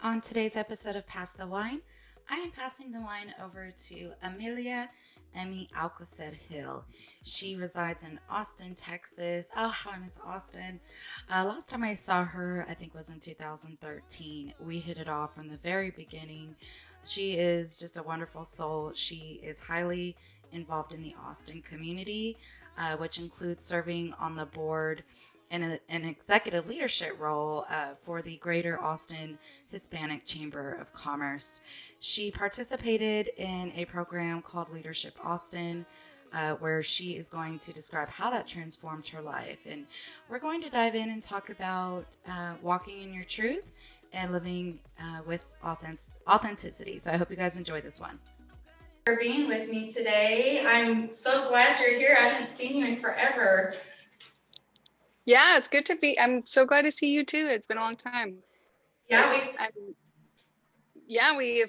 On today's episode of Pass the Wine, I am passing the wine over to Emilia Emmy Alcocer-Hill. She resides in Austin, Texas. Oh, how I miss Austin. Last time I saw her, I think was in 2013. We hit it off from the very beginning. She is just a wonderful soul. She is highly involved in the Austin community, which includes serving on the board in an executive leadership role for the Greater Austin Hispanic Chamber of Commerce. She participated in a program called Leadership Austin, where she is going to describe how that transformed her life. And we're going to dive in and talk about walking in your truth and living with authenticity. So I hope you guys enjoy this one. For being with me today. I'm so glad you're here. I haven't seen you in forever. Yeah, it's good to be. I'm so glad to see you too. It's been a long time. Yeah,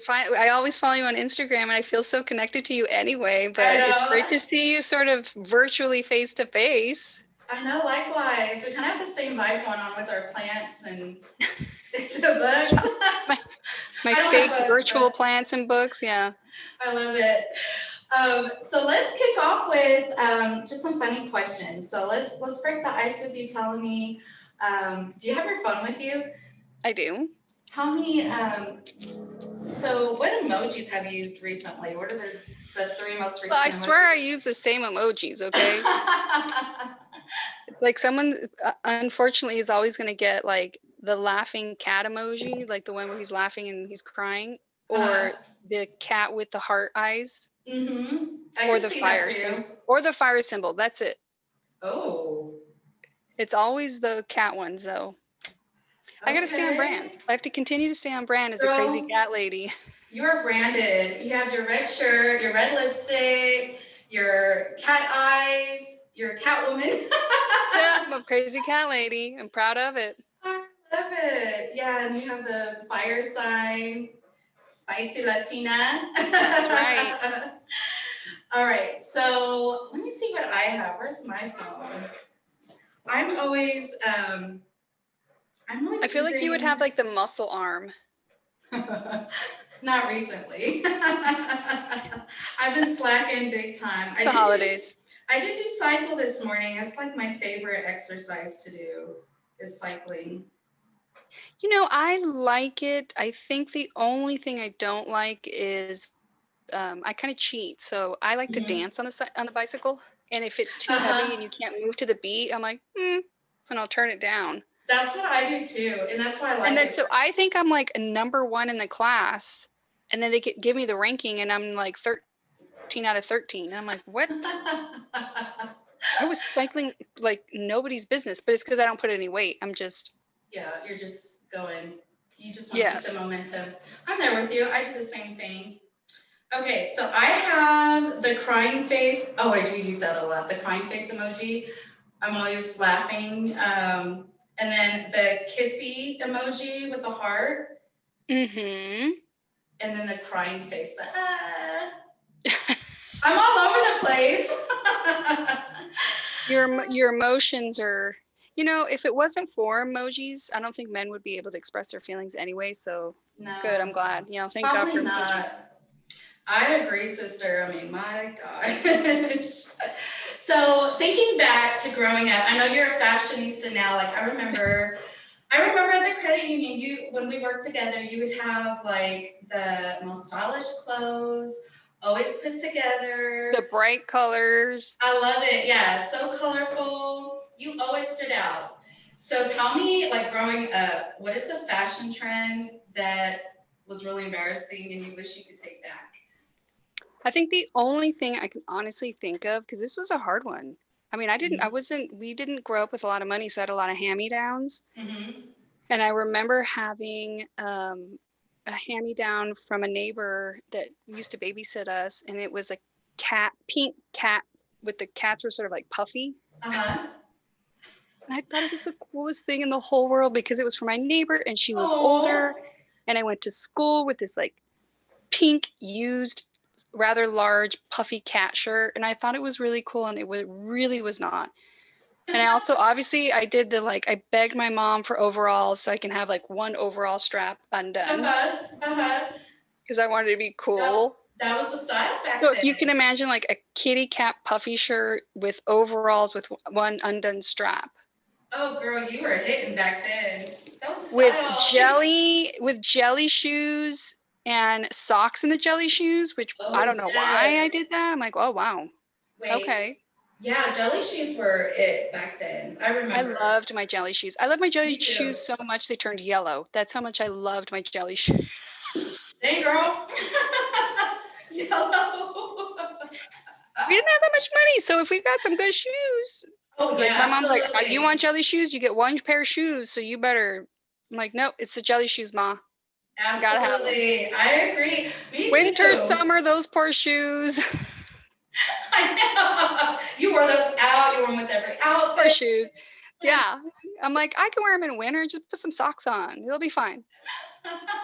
I always follow you on Instagram, and I feel so connected to you anyway. But it's great to see you sort of virtually face to face. I know, likewise. We kind of have the same vibe going on with our plants and the books. my fake books, virtual plants and books. Yeah. I love it. So let's kick off with just some funny questions. So let's break the ice with you telling me, do you have your phone with you? I do. Tell me, so what emojis have you used recently? What are the three most recent Well, I emojis? swear I use the same emojis, okay? It's like someone, unfortunately, is always going to get like the laughing cat emoji, like the one where he's laughing and he's crying, or the cat with the heart eyes. Mm-hmm. Or the fire symbol. Or the fire symbol. That's it. Oh. It's always the cat ones, though. Okay. I gotta stay on brand. I have to continue to stay on brand as a crazy cat lady. You are branded. You have your red shirt, your red lipstick, your cat eyes, you're a cat woman. Yeah, I'm a crazy cat lady. I'm proud of it. I love it. Yeah, and you have the fire sign. Spicy Latina. That's right. All right, so let me see what I have. Where's my phone? I'm always I feel like you would have like the muscle arm. Not recently. I've been slacking big time. The holidays. I did do cycle this morning. It's like my favorite exercise to do is cycling. You know, I like it. I think the only thing I don't like is I kind of cheat. So I like to dance on the bicycle. And if it's too heavy and you can't move to the beat, I'm like, and I'll turn it down. That's what I do too. And that's why I like it. So I think I'm like a number 1 in the class. And then they give me the ranking and I'm like 13 out of 13. And I'm like, what? I was cycling like nobody's business, but it's because I don't put any weight. I'm just. Yeah, you're just going. You just want to keep the momentum. I'm there with you. I do the same thing. Okay, so I have the crying face. Oh, I do use that a lot. The crying face emoji. I'm always laughing. And then the kissy emoji with the heart. Mm-hmm. And then the crying face. The I'm all over the place. Your emotions are. You know, if it wasn't for emojis, I don't think men would be able to express their feelings anyway. So good, I'm glad. You know, thank God for emojis. I agree, sister. I mean, my gosh. So thinking back to growing up, I know you're a fashionista now. Like I remember at the credit union, when we worked together, you would have like the most stylish clothes, always put together. The bright colors. I love it. Yeah, so colorful. You always stood out. So tell me, like growing up, what is a fashion trend that was really embarrassing and you wish you could take back? I think the only thing I can honestly think of, because this was a hard one. I mean, we didn't grow up with a lot of money, so I had a lot of hand-me-downs. Mm-hmm. And I remember having a hand-me-down from a neighbor that used to babysit us, and it was a pink cat, with the cats were sort of like puffy. Uh-huh. And I thought it was the coolest thing in the whole world because it was for my neighbor, and she was older, and I went to school with this like pink used rather large puffy cat shirt, and I thought it was really cool, and it really was not. And I also, obviously, I did I begged my mom for overalls so I can have like one overall strap undone Uh-huh. because I wanted to be That, cool. that was the style So back if you can then. imagine like a kitty cat puffy shirt with overalls with one undone strap. Oh, girl, you were hitting back then. That was the with style. jelly shoes and socks in the jelly shoes, which I Oh, don't know why I yes. did that. I'm like, oh wow, Wait. okay. Yeah, jelly shoes were it back then. I I remember. loved my jelly shoes. I loved my jelly Me too. shoes so much they turned yellow. That's how much I loved my jelly shoes. Dang, girl. Yellow. We didn't have that much money, so if we got some good shoes, Oh, like yeah, my mom's like, you absolutely. want jelly shoes? You get one pair of shoes, so you better. I'm like, nope, it's the jelly shoes, ma. Gotta have them. Absolutely. I agree. Me Winter, too. summer, those poor shoes. I know. You wore those out. You wore them with every Poor outfit. shoes. Yeah. I'm like, I can wear them in winter. Just put some socks on. It'll be fine.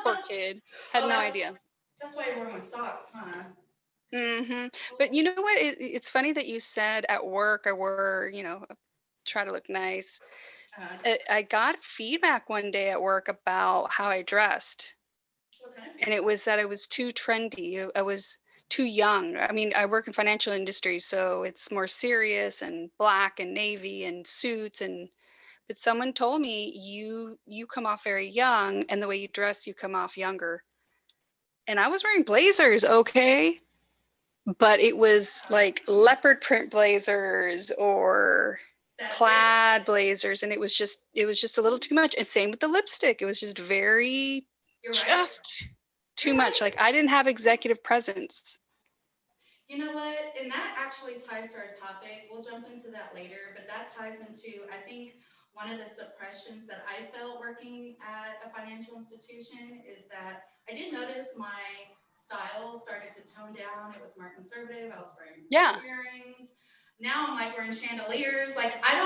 Poor kid. Had Oh, no idea. that's why you wore my socks, huh? But you know what? It's funny that you said at work I wore, try to look nice. Uh, I got feedback one day at work about how I dressed, what kind of and it was that I was too trendy. I was too young. I mean, I work in financial industry, so it's more serious and black and navy and suits and but someone told me you come off very young and the way you dress you come off younger. And I was wearing blazers, okay? But it was like leopard print blazers or That's it. plaid blazers and it was just a little too much. And same with the lipstick. It was just very You're right. just too You're much. right. Like I didn't have executive presence. You know what? And that actually ties to our topic. We'll jump into that later, but that ties into, I think, one of the suppressions that I felt working at a financial institution is that I did notice my style started to tone down. It was more conservative. I was wearing big Yeah. earrings. Now I'm like wearing chandeliers. Like I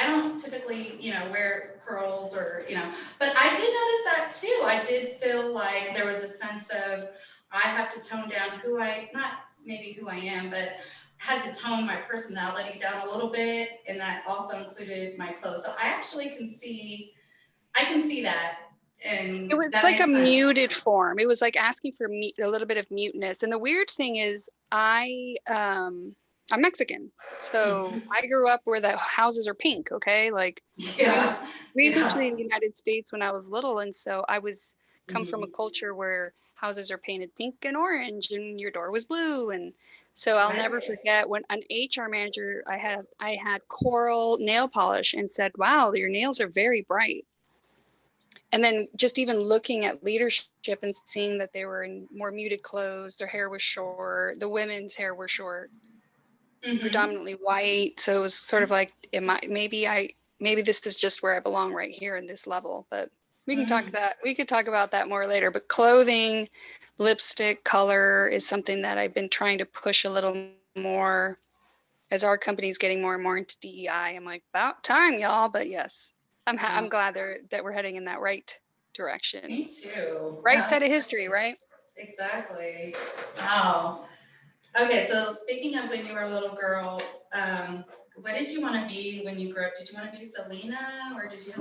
don't typically, wear pearls or, but I did notice that too. I did feel like there was a sense of I have to tone down not maybe who I am, but had to tone my personality down a little bit, and that also included my clothes. So I can see that, It and was that like a makes sense. muted form. It was like asking for a little bit of muteness. And the weird thing is, I'm Mexican, so Mhm. I grew up where the houses are pink. Okay, like we Yeah, we moved to yeah. the United States when I was little, and so I was come from a Mhm. culture where houses are painted pink and orange, and your door was blue. And so I'll never Right. forget when an HR manager I had coral nail polish and said, "Wow, your nails are very bright." And then just even looking at leadership and seeing that they were in more muted clothes, their hair was short, the women's hair were short, Mhm. predominantly white. So it was sort of like, maybe this is just where I belong right here in this level. But Mhm. we could talk about that more later. But clothing, lipstick, color is something that I've been trying to push a little more as our company's getting more and more into DEI. I'm like, about time, y'all. But yes, I'm Wow. glad that we're heading in that right direction. Me too. Right side of history, Absolutely. right? Exactly. Wow. Okay, so speaking of when you were a little girl, what did you want to be when you grew up? Did you want to be Selena, or did you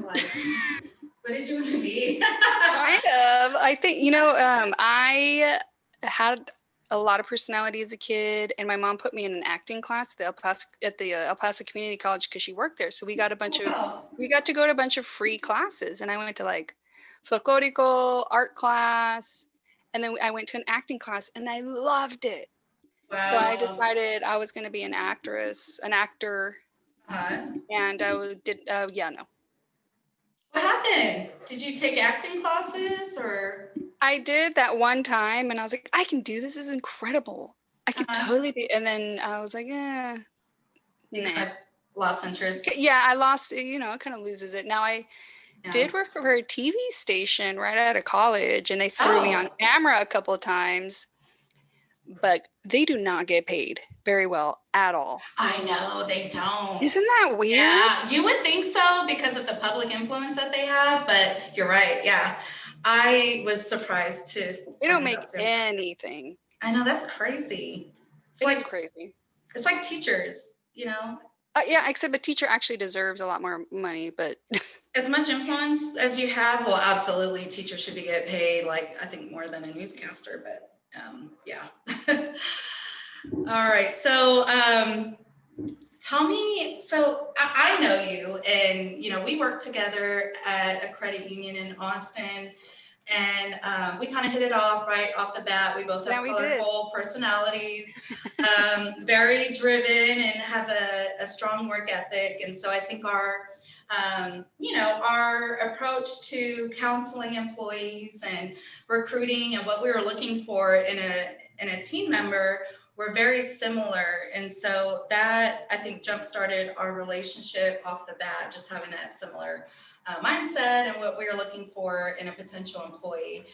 what did you want to be? Kind of. I think, I had a lot of personality as a kid, and my mom put me in an acting class at the El Paso Community College because she worked there. So Wow. we got to go to a bunch of free classes, and I went to like folklorico, art class, and then I went to an acting class, and I loved it. So I Wow. decided I was going to be an actor, Uh-huh. and yeah, no. What happened? Did you take acting classes or? I did that one time and I was like, I can do this. This is incredible. I could Uh-huh. totally be. And then I was like, You nah. kind of lost interest. Yeah, I lost, it kind of loses it. Now I Yeah. did work for a TV station right out of college and they threw me on Oh, camera a couple of times, but they do not get paid very well at all. I know they don't. Isn't that weird? Yeah, you would think so because of the public influence that they have, but you're right. Yeah, I was surprised to They don't find that make out too. anything. I know that's crazy. It's It is like crazy. it's like teachers, you know. Yeah, except a teacher actually deserves a lot more money, but As much influence as you have, well, absolutely, teachers should be get paid, like, I think more than a newscaster, but, yeah. All right, so, tell me, so I know you, and, we work together at a credit union in Austin, and we kind of hit it off right off the bat. We both yeah, have we did. colorful personalities, very driven, and have a strong work ethic. And so I think our approach to counseling employees and recruiting and what we were looking for in a team member were very similar. And so that, I think, jump started our relationship off the bat, just having that similar mindset and what we were looking for in a potential employee.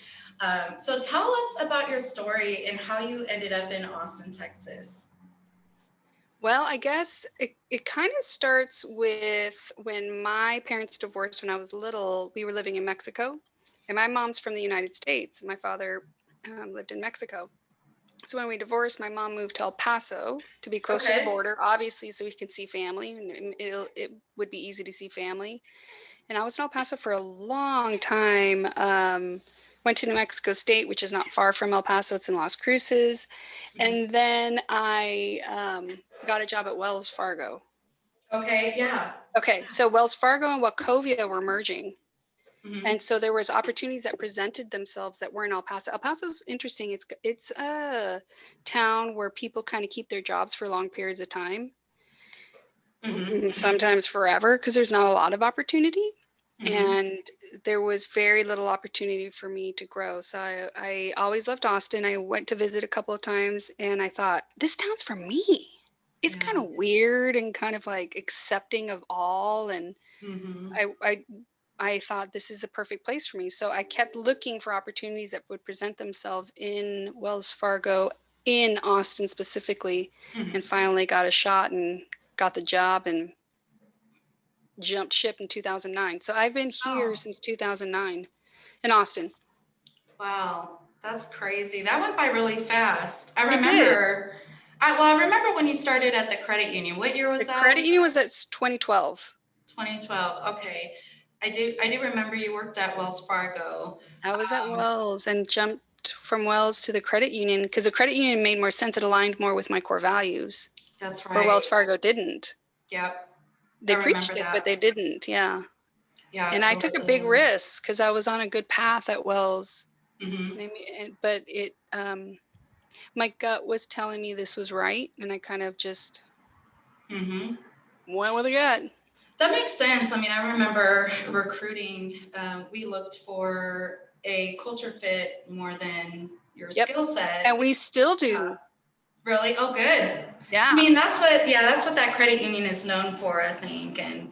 So tell us about your story and how you ended up in Austin, Texas. Well, I guess it kind of starts with when my parents divorced when I was little. We were living in Mexico, and my mom's from the United States. My father lived in Mexico. So when we divorced, my mom moved to El Paso to be close to the Okay. border, obviously, so we could see family, and it would be easy to see family. And I was in El Paso for a long time. Went to New Mexico State, which is not far from El Paso. It's in Las Cruces. Mhm. And then I got a job at Wells Fargo. Okay. Yeah. Okay, so Wells Fargo and Wachovia were merging. Hmm. And so there was opportunities that presented themselves that were in El Paso. El Paso's interesting. It's a town where people kind of keep their jobs for long periods of time, Hmm. sometimes forever, because there's not a lot of opportunity. Hmm. And there was very little opportunity for me to grow. So I always loved Austin. I went to visit a couple of times, and I thought, this town's for me. It's kind Yeah. of weird and kind of like accepting of all. And Hmm. I, I I thought this is the perfect place for me. So I kept looking for opportunities that would present themselves in Wells Fargo, in Austin specifically, and Hmm. finally got a shot and got the job and jumped ship in 2009. So I've been here Oh, since 2009 in Austin. wow. That's crazy. That went by really fast. It did. I remember when you started at the credit union. What year was The credit that? union was at 2012. 2012. Okay. I do remember you worked at Wells Fargo. I was at Um, Wells and jumped from Wells to the credit union because the credit union made more sense. It aligned more with my core values, that's where right. Wells Fargo didn't. Yep. I They remember preached it, but that. they didn't. Yeah. Yeah, And I took a big absolutely. risk because I was on a good path at Wells. Hmm. But my gut was telling me this was right, and I kind of just Hmm. went with the gut. That makes sense. I mean, I remember recruiting, we looked for a culture fit more than your Yep. skill set. And we still Uh, do. Really? Oh, good. I Yeah. mean, that's what that credit union is known for, I think. And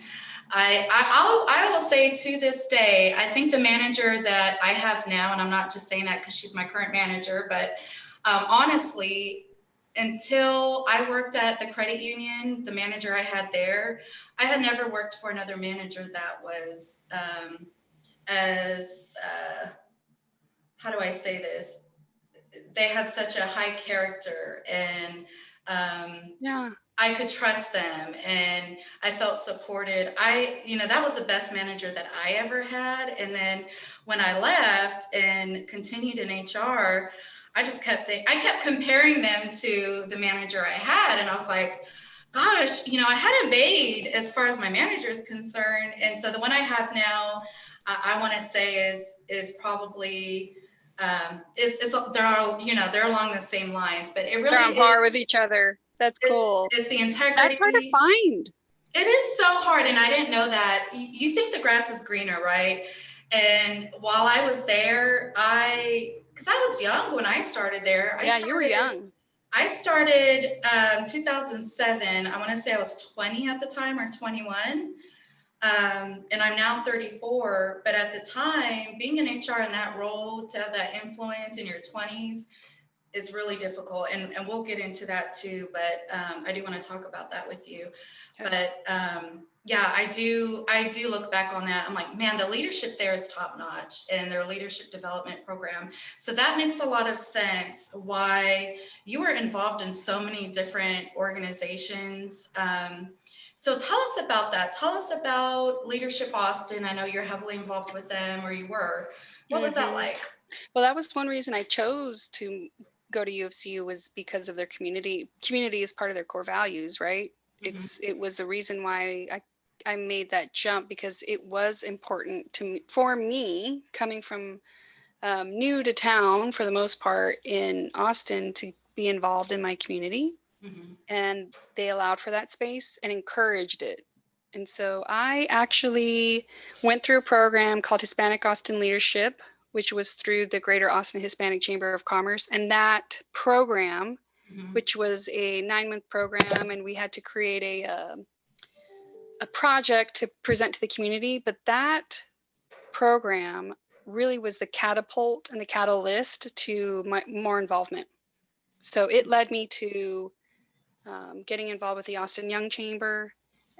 I will say to this day, I think the manager that I have now, and I'm not just saying that because she's my current manager, but honestly, until I worked at the credit union, the manager I had there, I had never worked for another manager that was as how do I say this? They had such a high character, and um, Yeah. I could trust them, and I felt supported. That was the best manager that I ever had. And then when I left and continued in HR, I kept comparing them to the manager I had, and I was like, gosh, I hadn't made as far as my manager is concerned. And so the one I have now, I want to say is probably they're along the same lines, but it They're really on par with each other. That's cool. is the That's hard to integrity. find. It is so hard, and I didn't know that. You think the grass is greener, right? And while I was there, because I was young when I started there, Yeah, you were young. I started 2007. I want to say I was 20 at the time or 21. And I'm now 34. But at the time, being in HR in that role, to have that influence in your 20s is really difficult. And we'll get into that too. But I do want to talk about that with you. Okay. But yeah, I do look back on that. I'm like, man, the leadership there is top notch, and their leadership development program. So that makes a lot of sense why you were involved in so many different organizations. So tell us about that. Tell us about Leadership Austin. I know you're heavily involved with them, or you were. What was that Hmm. like? Well, that was one reason I chose to go to U of CU, was because of their community. Community is part of their core values, right? Hmm. It was the reason why I made that jump, because it was important to me, for me, coming from new to town for the most part in Austin, to be involved in my community. Hmm. And they allowed for that space and encouraged it. And so I actually went through a program called Hispanic Austin Leadership, which was through the Greater Austin Hispanic Chamber of Commerce. And that program, Hmm. which was a 9-month program, and we had to create a project to present to the community. But that program really was the catapult and the catalyst to my more involvement. So it led me to getting involved with the Austin Young Chamber,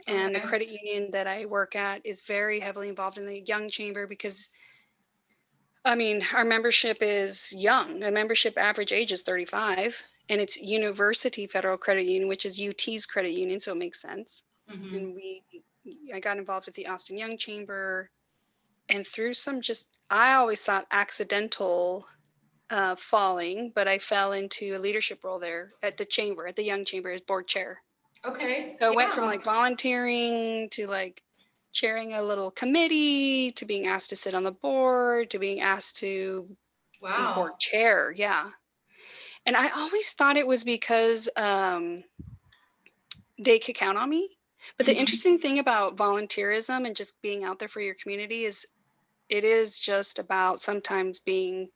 and the Okay. credit union that I work at is very heavily involved in the Young Chamber, because I mean, our membership is young. The membership average age is 35, and it's University Federal Credit Union, which is UT's credit union, so it makes sense. Hmm. And I got involved with the Austin Young Chamber, and through some just, I always thought accidental falling, but I fell into a leadership role there at the chamber, at the Young Chamber, as board chair. Okay. So it went from Yeah. like volunteering to like chairing a little committee to being asked to sit on the board to being asked to be board Wow. chair. Yeah. And I always thought it was because they could count on me. But the Hmm. interesting thing about volunteerism and just being out there for your community is, it is just about sometimes being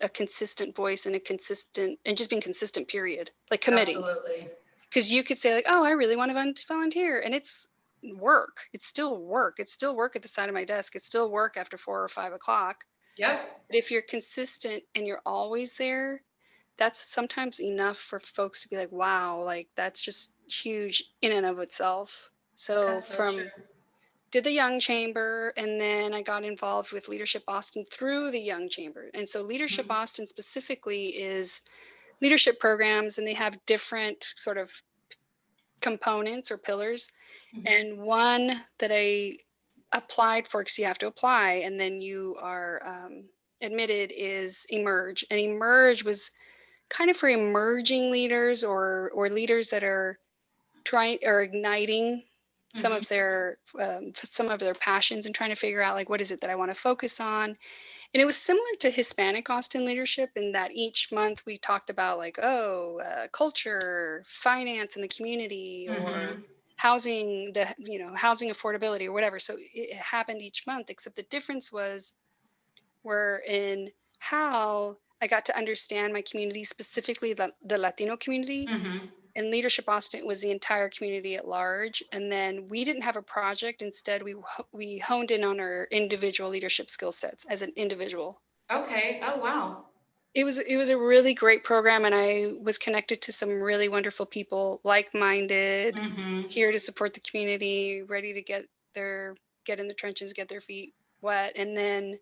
a consistent voice, and a consistent, and just being consistent, period, like committing. Absolutely. Because you could say like, oh, I really want to volunteer, and it's work. It's still work. It's still work at the side of my desk. It's still work after 4 or 5 o'clock. Yep. But if you're consistent and you're always there, that's sometimes enough for folks to be like, wow, like that's just huge in and of itself. So That's so true. from did the Young Chamber, and then I got involved with Leadership Boston through the Young Chamber. And so Leadership Hmm. Boston specifically is leadership programs, and they have different sort of components or pillars. Hmm. And one that I applied for, because you have to apply and then you are admitted, is Emerge. And Emerge was kind of for emerging leaders, or leaders that are trying or igniting Hmm. some of their passions, and trying to figure out like, what is it that I want to focus on. And it was similar to Hispanic Austin Leadership, in that each month we talked about like, culture, finance in the community, or Hmm. housing affordability, or whatever. So it happened each month, except the difference was, were in how I got to understand my community, specifically the Latino community. Hmm. And Leadership Austin was the entire community at large. And then we didn't have a project. Instead, we honed in on our individual leadership skill sets as an individual. Okay. Oh, wow. It was a really great program, and I was connected to some really wonderful people, like-minded, Hmm. here to support the community, ready to get in the trenches, get their feet wet. And then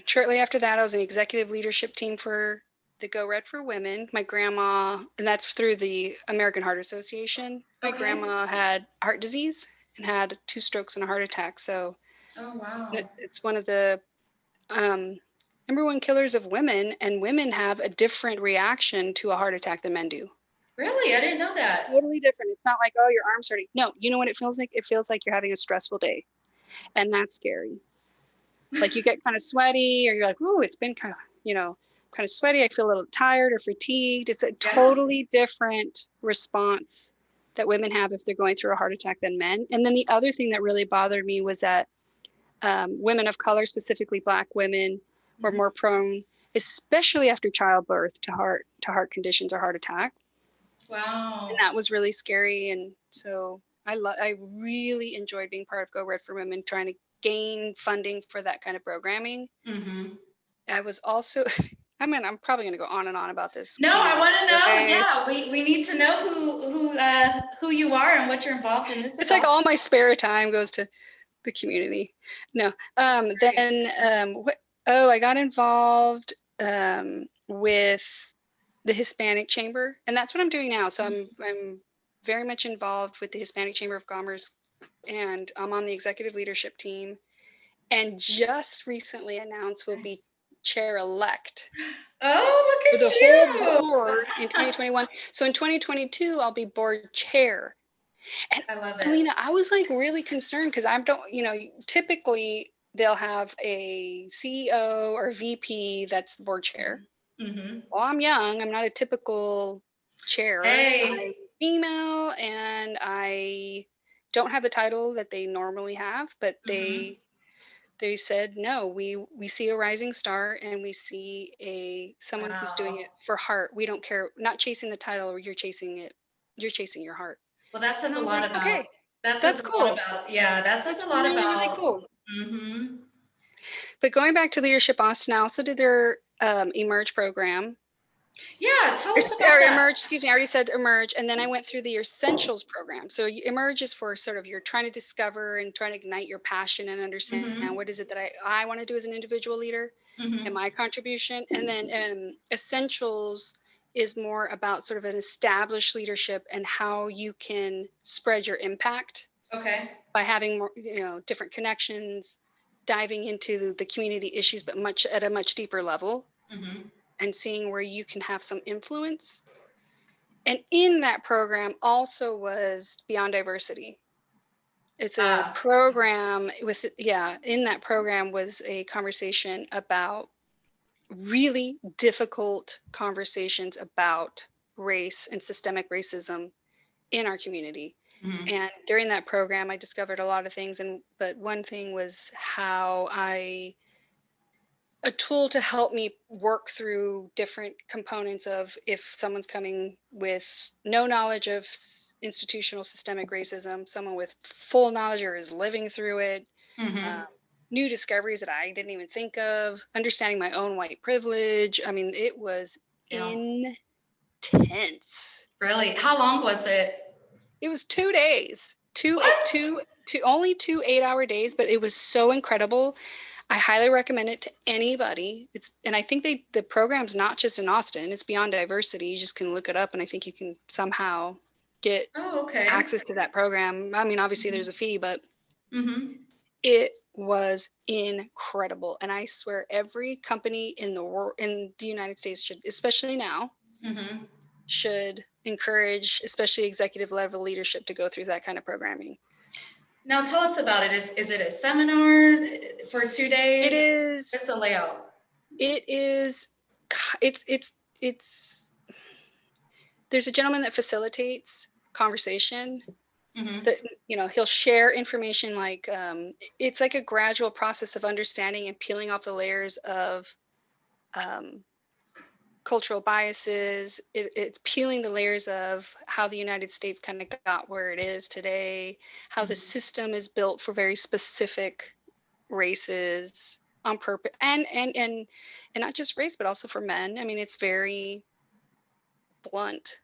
shortly after that, I was an executive leadership team for the Go Red for Women. My grandma, and that's through the American Heart Association. My Okay. grandma had heart disease and had 2 strokes and a heart attack. So Oh, wow. it's one of the um, number one killers of women, and women have a different reaction to a heart attack than men do. Really? I didn't know that. Totally different. It's not like, oh, your arm's hurting. No, you know what it feels like? It feels like you're having a stressful day, and that's scary. Like you get kind of sweaty, or you're like, oh, it's been kind of sweaty. I feel a little tired or fatigued. It's a Yeah. totally different response that women have if they're going through a heart attack than men. And then the other thing that really bothered me was that women of color, specifically Black women, were Hmm. more prone, especially after childbirth, to heart conditions or heart attack. And Wow. that was really scary. And so I really enjoyed being part of Go Red for Women, trying to gain funding for that kind of programming. Hmm. I was also, I mean, I'm probably going to go on and on about this No, I community. want to know. Okay. Yeah, we need to know who you are and what you're involved in. This is It's like awesome. all my spare time goes to the community. No. Great. Then, I got involved with the Hispanic Chamber, and that's what I'm doing now. So I'm very much involved with the Hispanic Chamber of Commerce, and I'm on the executive leadership team. And just recently announced will be Nice. chair-elect Oh, for look the at whole you. board in 2021. So in 2022, I'll be board chair. And I love it. Alina, I was like really concerned because I don't, typically they'll have a CEO or VP that's the board chair. Mm-hmm. Well, I'm young. I'm not a typical chair. I'm Hey. female and I don't have the title that they normally have, but Mm-hmm. they said no, we see a rising star and we see a someone who's doing Wow. it for heart. We don't care, not chasing the title, or you're chasing it. You're chasing your heart. Well, that And says I a was lot like, about, okay, that says that's a lot cool. about, yeah, that says That's a lot really, really about, cool. mm-hmm. But going back to Leadership Austin, I also did their Emerge program. Yeah, tell Or, us about or that. Emerge, excuse me, I already said Emerge. And then I went through the Essentials program. So Emerge is for sort of you're trying to discover and trying to ignite your passion and understand Mm-hmm. what is it that I want to do as an individual leader and Mm-hmm. my contribution. And then Essentials is more about sort of an established leadership and how you can spread your impact Okay. by having more, different connections, diving into the community issues, but much at a much deeper level, Mm-hmm. and seeing where you can have some influence. And in that program also was Beyond Diversity. It's a Ah. program in that program was a conversation about really difficult conversations about race and systemic racism in our community. Mm-hmm. And during that program, I discovered a lot of things. But one thing was a tool to help me work through different components of if someone's coming with no knowledge of institutional systemic racism, someone with full knowledge or is living through it, Mm-hmm. uh, new discoveries that I didn't even think of, understanding my own white privilege. I mean, it was Yeah. intense. Really? How long was it? It was 2 days, What? only 2 8-hour days, but it was so incredible. I highly recommend it to anybody. And I think the program's not just in Austin, it's Beyond Diversity. You just can look it up and I think you can somehow get Oh, okay. access to that program. I mean, obviously there's a fee, but Mm-hmm. it was incredible. And I swear every company in the world, in the United States should, especially now, Mm-hmm. should encourage, especially executive level leadership, to go through that kind of programming. Now tell us about it. Is it a seminar for 2 days? It is. What's the layout? It is. It's. There's a gentleman that facilitates conversation. Mm-hmm. That he'll share information like it's like a gradual process of understanding and peeling off the layers of um, cultural biases. It's peeling the layers of how the United States kind of got where it is today, how the system is built for very specific races on purpose, and not just race, but also for men. I mean, it's very blunt,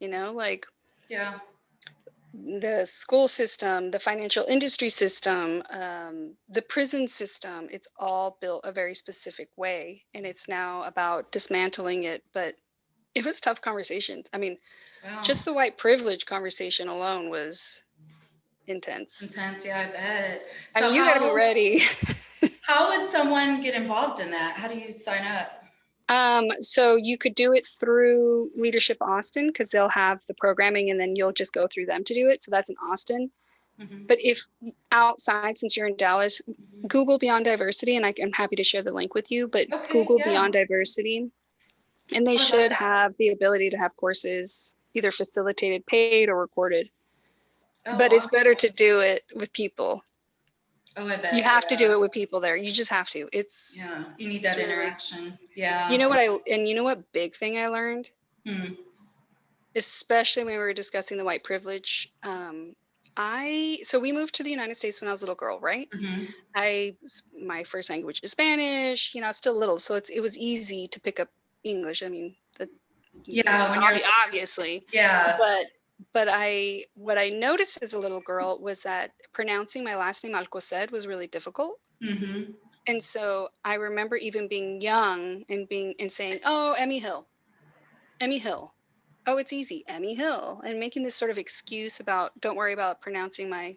like Yeah. the school system, the financial industry system, the prison system. It's all built a very specific way, and it's now about dismantling it. But it was tough conversations. I mean, Wow. just the white privilege conversation alone was intense. Intense. Yeah, I bet. I So mean, you got to be ready. how would someone get involved in that? How do you sign up? So you could do it through Leadership Austin because they'll have the programming and then you'll just go through them to do it. So that's in Austin. Mm-hmm. But if outside, since you're in Dallas, Google Beyond Diversity, and I'm happy to share the link with you, but Okay, Google yeah. Beyond Diversity, and they should have the ability to have courses either facilitated, paid, or recorded. Oh, But it's awesome. better to do it with people. Oh, I bet. You have to do it with people there. You just have to. Yeah, you need that really, interaction. Yeah. You know what big thing I learned? Especially when we were discussing the white privilege. So we moved to the United States when I was a little girl, right? Mm-hmm. My first language is Spanish. I was still little, so it was easy to pick up English. I mean, yeah, when you're obviously. Yeah. But what I noticed as a little girl was that pronouncing my last name Alcocer was really difficult. Mm-hmm. And so I remember even being young and saying, "Oh, Emmy Hill, Emmy Hill." oh, it's easy, Emmy Hill, and making this sort of excuse about don't worry about pronouncing my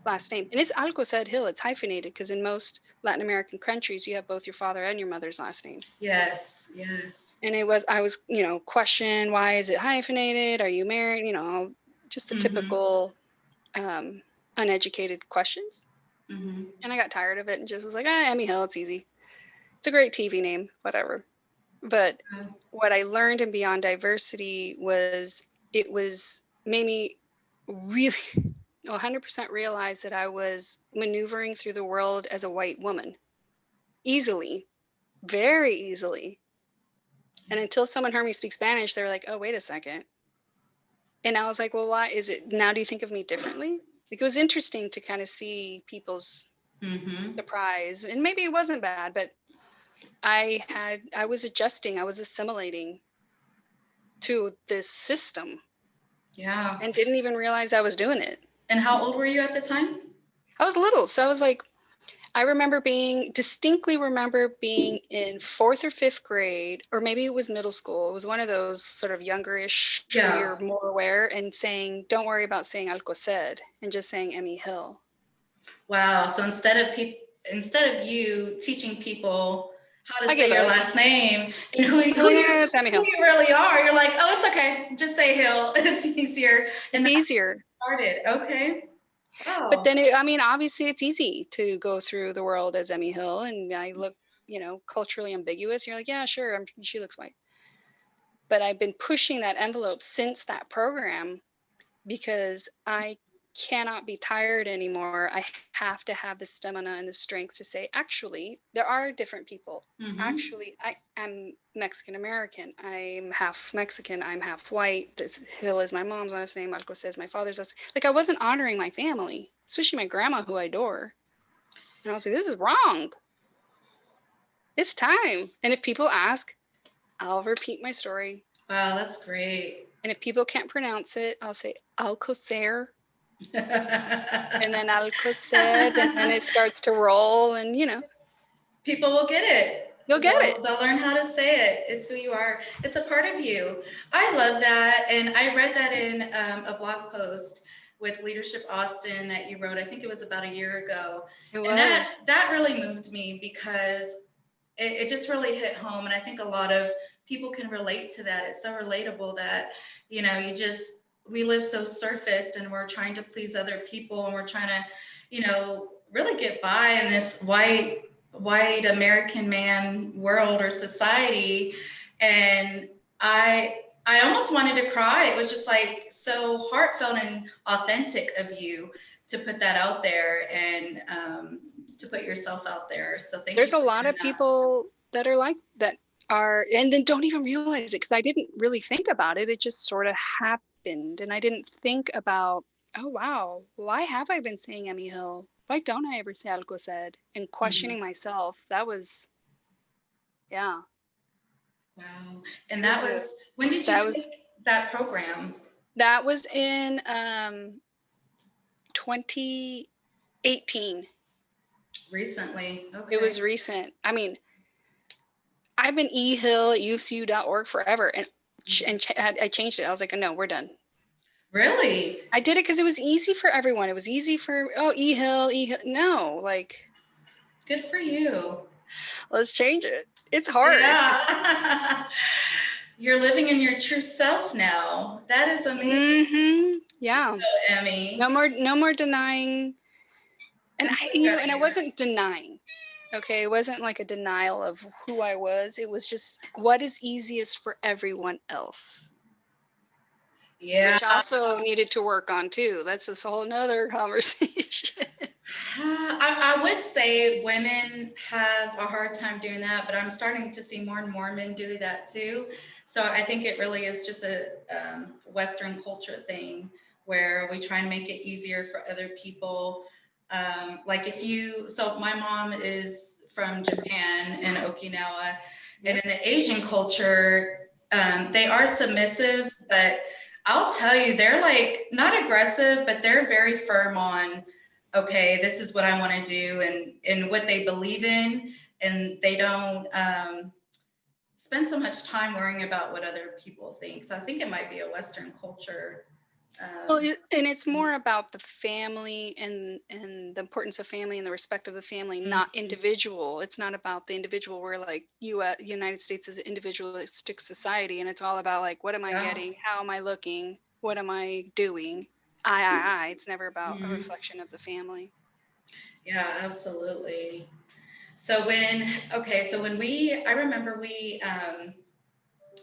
last name. And it's Alcocer-Hill, it's hyphenated because in most Latin American countries you have both your father and your mother's last name. Yes, yes. And I was, questioned, why is it hyphenated? Are you married? Just the typical uneducated questions. Mm-hmm. And I got tired of it and just was like, Emmy Hill, it's easy. It's a great TV name, whatever. But what I learned in Beyond Diversity was made me really 100% realize that I was maneuvering through the world as a white woman easily, very easily. And until someone heard me speak Spanish, they were like, oh, wait a second. And I was like, well, why is it now? Do you think of me differently? Like, it was interesting to kind of see people's surprise. And maybe it wasn't bad, but I was adjusting, I was assimilating to this system. Yeah. And didn't even realize I was doing it. And how old were you at the time? I was little. So I was like, I distinctly remember being in 4th or 5th grade, or maybe it was middle school. It was one of those sort of youngerish, where you're more aware, and saying, don't worry about saying Alcocer and just saying Emmy Hill. Wow. So instead of you teaching people how to say your last name and who you really are, you're like, oh, it's okay. Just say Hill. It's easier. And that's easier. Started. Okay. Wow. But then, obviously it's easy to go through the world as Emmy Hill, and I look, culturally ambiguous. You're like, yeah, sure, she looks white. But I've been pushing that envelope since that program because I cannot be tired anymore. I have to have the stamina and the strength to say, actually, there are different people. Actually, I am Mexican American. I'm half Mexican. I'm half white. Hill is my mom's last name. Alcocer is my father's last name. Like, I wasn't honoring my family, especially my grandma, who I adore. And I was like, this is wrong. It's time. And if people ask, I'll repeat my story. Wow, that's great. And if people can't pronounce it, I'll say Alcocer. And then Alcocer, and then it starts to roll, and people will get it. You'll get it. They'll learn how to say it. It's who you are. It's a part of you. I love that. And I read that in a blog post with Leadership Austin that you wrote. I think it was about a year ago. And that really moved me because it just really hit home. And I think a lot of people can relate to that. It's so relatable that, we live so surfaced and we're trying to please other people, and we're trying to, really get by in this white American man world or society. And I almost wanted to cry. It was just like so heartfelt and authentic of you to put that out there and to put yourself out there. So there's a lot of people that are like that and then don't even realize it, because I didn't really think about it. It just sort of happened, and I didn't think about, oh wow, why have I been saying Emmy Hill? Why don't I ever say Alcocer? And questioning myself. That was, yeah. Wow. And that was, when did you take that program? That was in 2018. Recently. Okay. It was recent. I mean, I've been eHill at UCU.org forever, and I changed it. I was like, no, we're done. Really? I did it because it was easy for everyone. It was easy for, eHill. No, like. Good for you. Let's change it. It's hard. Yeah. You're living in your true self now. That is amazing. Yeah. So, Emmy. No more denying. And I wasn't denying. Okay, it wasn't like a denial of who I was. It was just what is easiest for everyone else. Yeah. Which also needed to work on too. That's a whole nother conversation. I would say women have a hard time doing that, but I'm starting to see more and more men do that too. So I think it really is just a Western culture thing where we try and make it easier for other people. So my mom is from Japan and Okinawa, and in the Asian culture, they are submissive, but I'll tell you, they're like not aggressive, but they're very firm on, okay, this is what I want to do and what they believe in. And they don't spend so much time worrying about what other people think. So I think it might be a Western culture. Well, Um, and it's more about the family and the importance of family and the respect of the family, not individual. It's not about the individual. We're like United States is an individualistic society, and it's all about like, what am I yeah. getting? How am I looking? What am I doing? I. It's never about a Mhm. reflection of the family. Yeah, absolutely. So I remember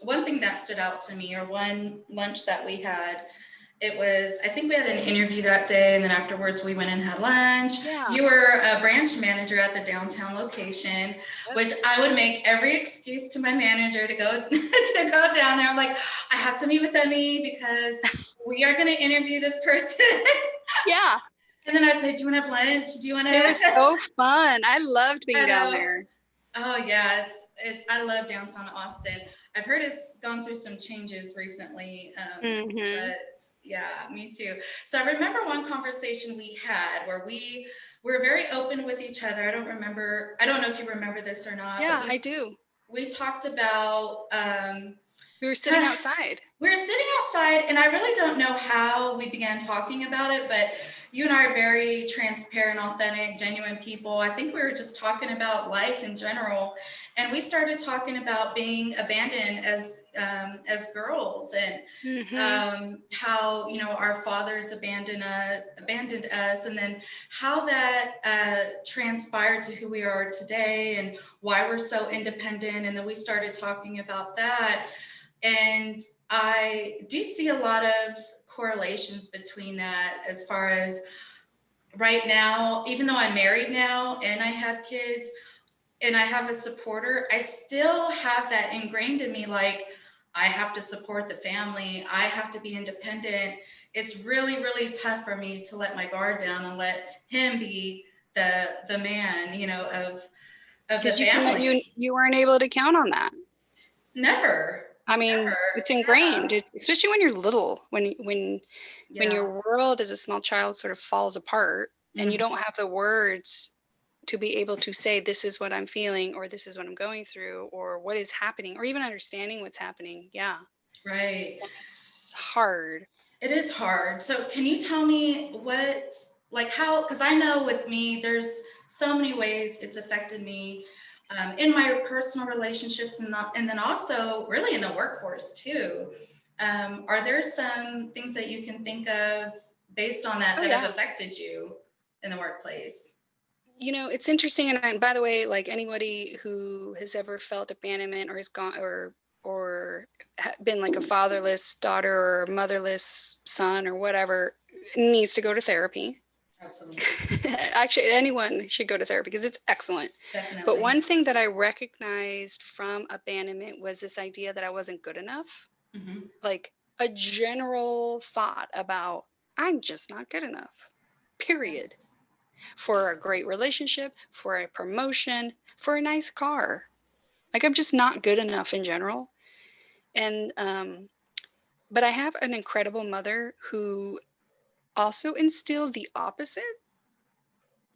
one thing that stood out to me, or one lunch that we had, I think we had an interview that day, and then afterwards we went and had lunch. Yeah. You were a branch manager at the downtown location, Yep. which I would make every excuse to my manager to go to go down there. I'm like, I have to meet with Emmy because we are going to interview this person. Yeah. And then I'd say, do you want to have lunch? Do you want It was to? so fun. I loved being I down know. there. Oh yeah, it's I love downtown Austin. I've heard it's gone through some changes recently, Hmm. but yeah, me too. So I remember one conversation we had where we were very open with each other. I don't know if you remember this or not, but Yeah, I do. we talked about We were sitting kind of outside. we were sitting outside, and I really don't know how we began talking about it, but you and I are very transparent, authentic, genuine people. I think we were just talking about life in general, and we started talking about being abandoned as girls, and Hmm. how our fathers abandoned us, and then how that transpired to who we are today, and why we're so independent. And then we started talking about that, and I do see a lot of correlations between that, as far as right now, even though I'm married now and I have kids and I have a supporter, I still have that ingrained in me, like I have to support the family, I have to be independent. It's really, really tough for me to let my guard down and let him be the man, of the Because family. you weren't able to count on that. Never, I mean, it's never. ingrained, especially when you're little, when Yeah. your world as a small child sort of falls apart and you Yeah. don't have the words to be able to say, this is what I'm feeling, or this is what I'm going through, or what is happening, or even understanding what's happening. Yeah, Right. it's hard. It is hard. So can you tell me like how, because I know with me, there's so many ways it's affected me, in my personal relationships, and then also really in the workforce too. Are there some things that you can think of based on that Oh, that have yeah. affected you in the workplace? It's interesting. And by the way, like anybody who has ever felt abandonment or has gone or been like a fatherless daughter or motherless son or whatever needs to go to therapy. Absolutely. Actually, anyone should go to therapy because it's excellent. But Definitely. one thing that I recognized from abandonment was this idea that I wasn't good enough. Hmm. Like a general thought about I'm just not good enough. Period. For a great relationship, for a promotion, for a nice car. Like I'm just not good enough in general. And but I have an incredible mother who also instilled the opposite.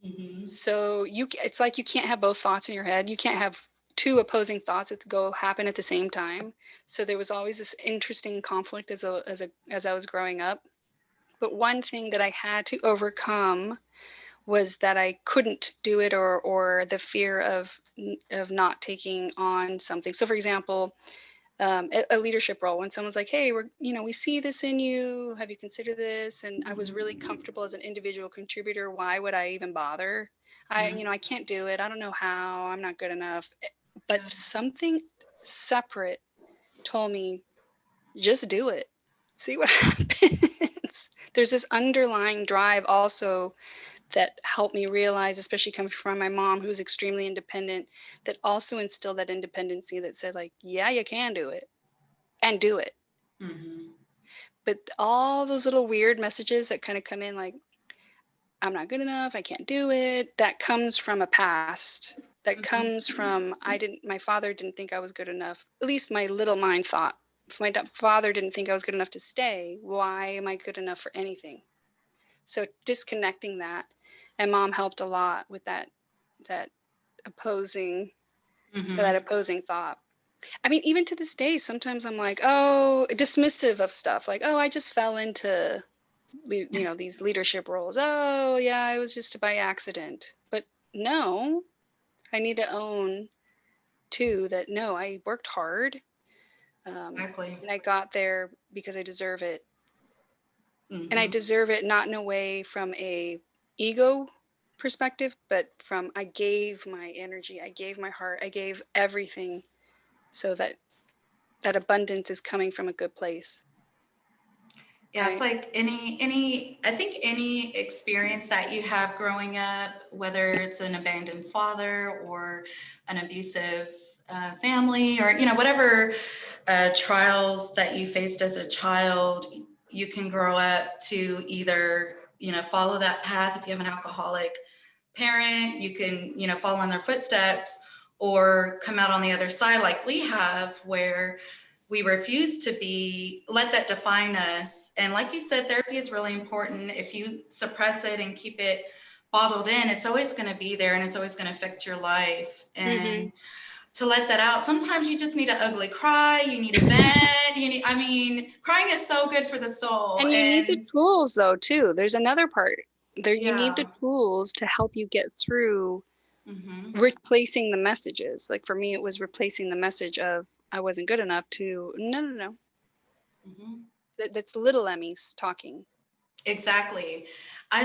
Hmm. So it's like you can't have both thoughts in your head. You can't have two opposing thoughts that go happen at the same time. So there was always this interesting conflict as I was growing up. But one thing that I had to overcome was that I couldn't do it, or the fear of not taking on something. So for example, a leadership role, when someone's like, hey, we see this in you, have you considered this? And I was really comfortable as an individual contributor. Why would I even bother? I can't do it. I don't know how. I'm not good enough. But Yeah. something separate told me, just do it, see what happens. There's this underlying drive also that helped me realize, especially coming from my mom, who's extremely independent, that also instilled that independency that said, like, yeah, you can do it and do it. Hmm. But all those little weird messages that kind of come in, like, I'm not good enough, I can't do it, that comes from a past. That comes from, my father didn't think I was good enough. At least my little mind thought. If my father didn't think I was good enough to stay, why am I good enough for anything? So disconnecting that, and mom helped a lot with that opposing Hmm. that opposing thought. I mean, even to this day, sometimes I'm like, oh, dismissive of stuff. Like, oh, I just fell into, these leadership roles. Oh, yeah, it was just by accident. But no, I need to own too that no, I worked hard, Exactly. and I got there because I deserve it. And I Hmm. deserve it not in a way from a ego perspective, but from I gave my energy, I gave my heart, I gave everything so that that abundance is coming from a good place, Yeah, it's right? like I think any experience that you have growing up, whether it's an abandoned father or an abusive family, or whatever trials that you faced as a child, you can grow up to either follow that path. If you have an alcoholic parent, you can follow in their footsteps, or come out on the other side like we have, where we refuse to be let that define us. And like you said, therapy is really important. If you suppress it and keep it bottled in, it's always going to be there, and it's always going to affect your life. Hmm. And to let that out, sometimes you just need an ugly cry, you need a vent, I mean, crying is so good for the soul. And you need the And tools though too. There's another part. There you need the yeah. tools to help you get through Hmm. replacing the messages. Like for me it was replacing the message of I wasn't good enough to no, no, no. Hmm. That's little Emmys talking. Exactly. I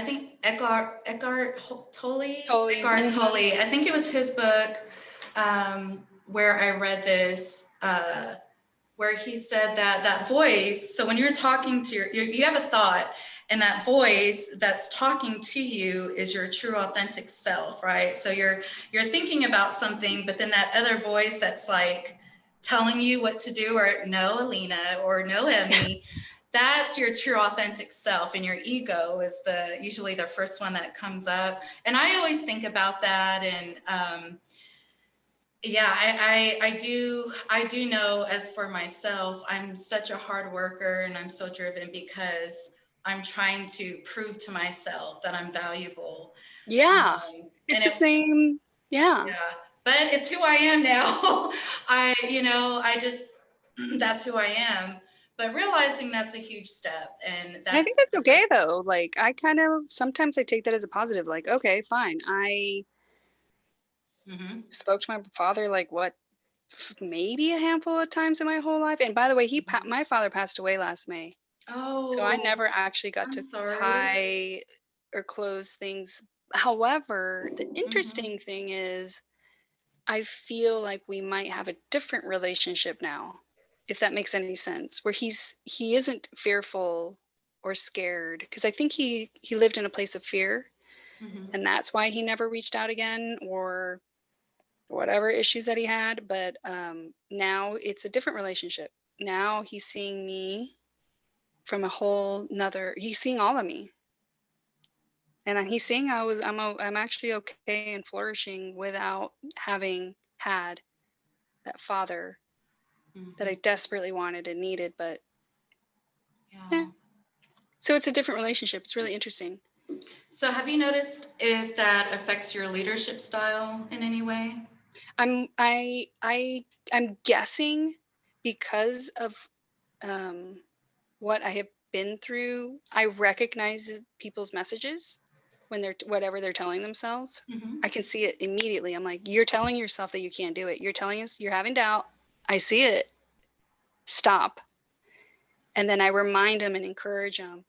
think Totally. Eckhart Hmm. Tolle, I think it was his book, where I read this, where he said that that voice, so when you're talking to you have a thought, and that voice that's talking to you is your true authentic self, right? So you're thinking about something, but then that other voice that's like telling you what to do, or no, Alina, or no, Emmy, that's your true authentic self. And your ego is usually the first one that comes up. And I always think about that. And yeah, I do know, as for myself, I'm such a hard worker, and I'm so driven because I'm trying to prove to myself that I'm valuable. Yeah. And It's the same. Yeah. yeah, but it's who I am now. I just, that's who I am. But realizing that's a huge step, and And I that's think that's the okay first. though. Like I kind of sometimes I take that as a positive. Like, okay, fine. I Mm-hmm. spoke to my father like what maybe a handful of times in my whole life. And by the way, Mm-hmm. my father passed away last May. So I Oh, never actually got I'm to sorry. tie or close things. However, the Mm-hmm. interesting thing is I feel like we might have a different relationship now, if that makes any sense, where he isn't fearful or scared because I think he lived in a place of fear Mm-hmm. and that's why he never reached out again or whatever issues that he had. But now it's a different relationship. Now he's seeing me from a whole nother. He's seeing all of me, and he's seeing I'm actually okay and flourishing without having had that father that I Mm-hmm. desperately wanted and needed. But yeah, Yeah. so it's a different relationship. It's really interesting. So have you noticed if that affects your leadership style in any way? I'm I I I'm guessing because of um, what I have been through. I recognize people's messages when they're whatever they're telling themselves. Mm-hmm. I can see it immediately. I'm like, you're telling yourself that you can't do it. You're telling us you're having doubt. I see it. Stop. And then I remind them and encourage them.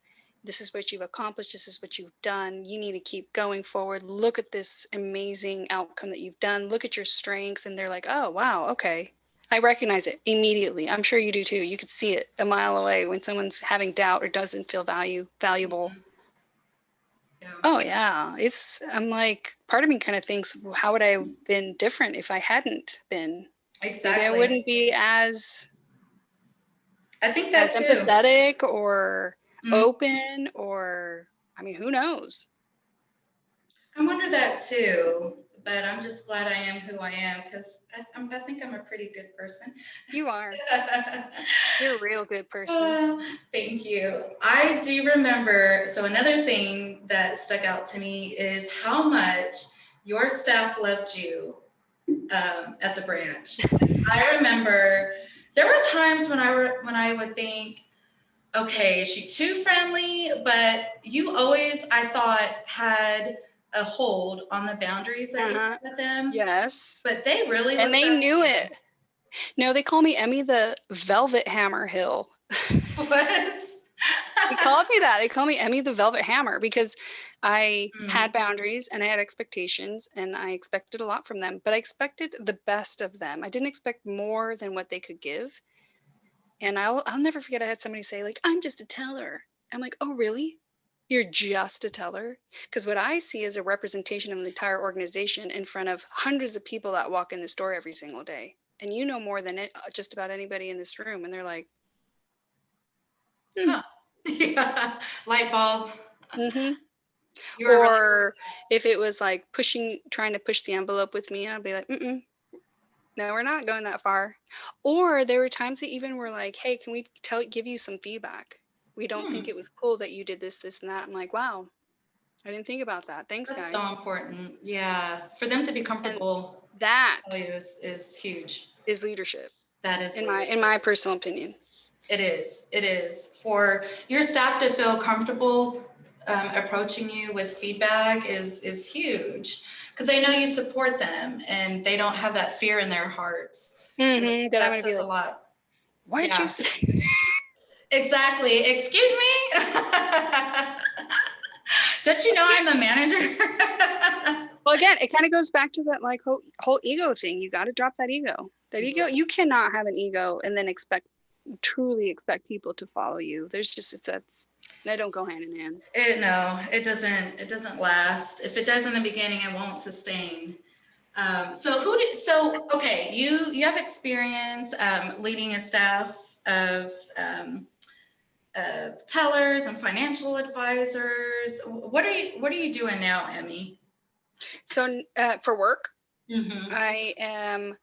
This is what you've accomplished. This is what you've done. You need to keep going forward. Look at this amazing outcome that you've done. Look at your strengths. And they're like, oh, wow, okay. I recognize it immediately. I'm sure you do too. You could see it a mile away when someone's having doubt or doesn't feel valuable. Mm-hmm. Yeah. Oh yeah. I'm like, part of me kind of thinks, well, how would I have been different if I hadn't been? Maybe I Exactly. wouldn't be I think as that too. empathetic or Mm. open or I mean, who knows? I wonder that too, but I'm just glad I am who I am, because I think I'm a pretty good person. You are. You're a real good person. Uh, Thank you. I do remember, so another thing that stuck out to me is how much your staff loved you at the branch. I remember there were times when I would think, okay, is she too friendly? But you always, I thought, had a hold on the boundaries that you had with them. Yes. But they really And looked they up knew to you. it. No, they call me Emmy the Velvet Hammer Hill. What? They called me that. They call me Emmy the Velvet Hammer because I had boundaries and I had expectations and I expected a lot from them, but I expected the best of them. I didn't expect more than what they could give. And I'll never forget I had somebody say, like, I'm just a teller. I'm like, oh, really? You're just a teller? Because what I see is a representation of the entire organization in front of hundreds of people that walk in the store every single day. And you know more than just about anybody in this room. And they're like, Huh. Yeah. Light bulb. mm-hmm. You were really Or if it was like trying to push the envelope with me, I'd be like, no, we're not going that far. Or there were times that even were like, hey, can we give you some feedback? We don't think it was cool that you did this, this, and that. I'm like, wow, I didn't think about that. Thanks, That's guys. so important. Yeah. For them to be comfortable, that is huge. is leadership. That is in my personal opinion. It is. It is. For your staff to feel comfortable approaching you with feedback is huge, because they know you support them and they don't have that fear in their hearts. Mm-hmm. That I'm gonna says be a lot. What did you say? Exactly. Excuse me? Don't you know I'm the manager? Well, again, it kind of goes back to that like whole ego thing. You got to drop that ego. That ego, you cannot have an ego and then truly expect people to follow you. They don't go hand in hand. No, it doesn't last. If it does in the beginning, it won't sustain. Okay, you have experience leading a staff of tellers and financial advisors. What are you doing now, Emmy? So for work, Mm-hmm. I am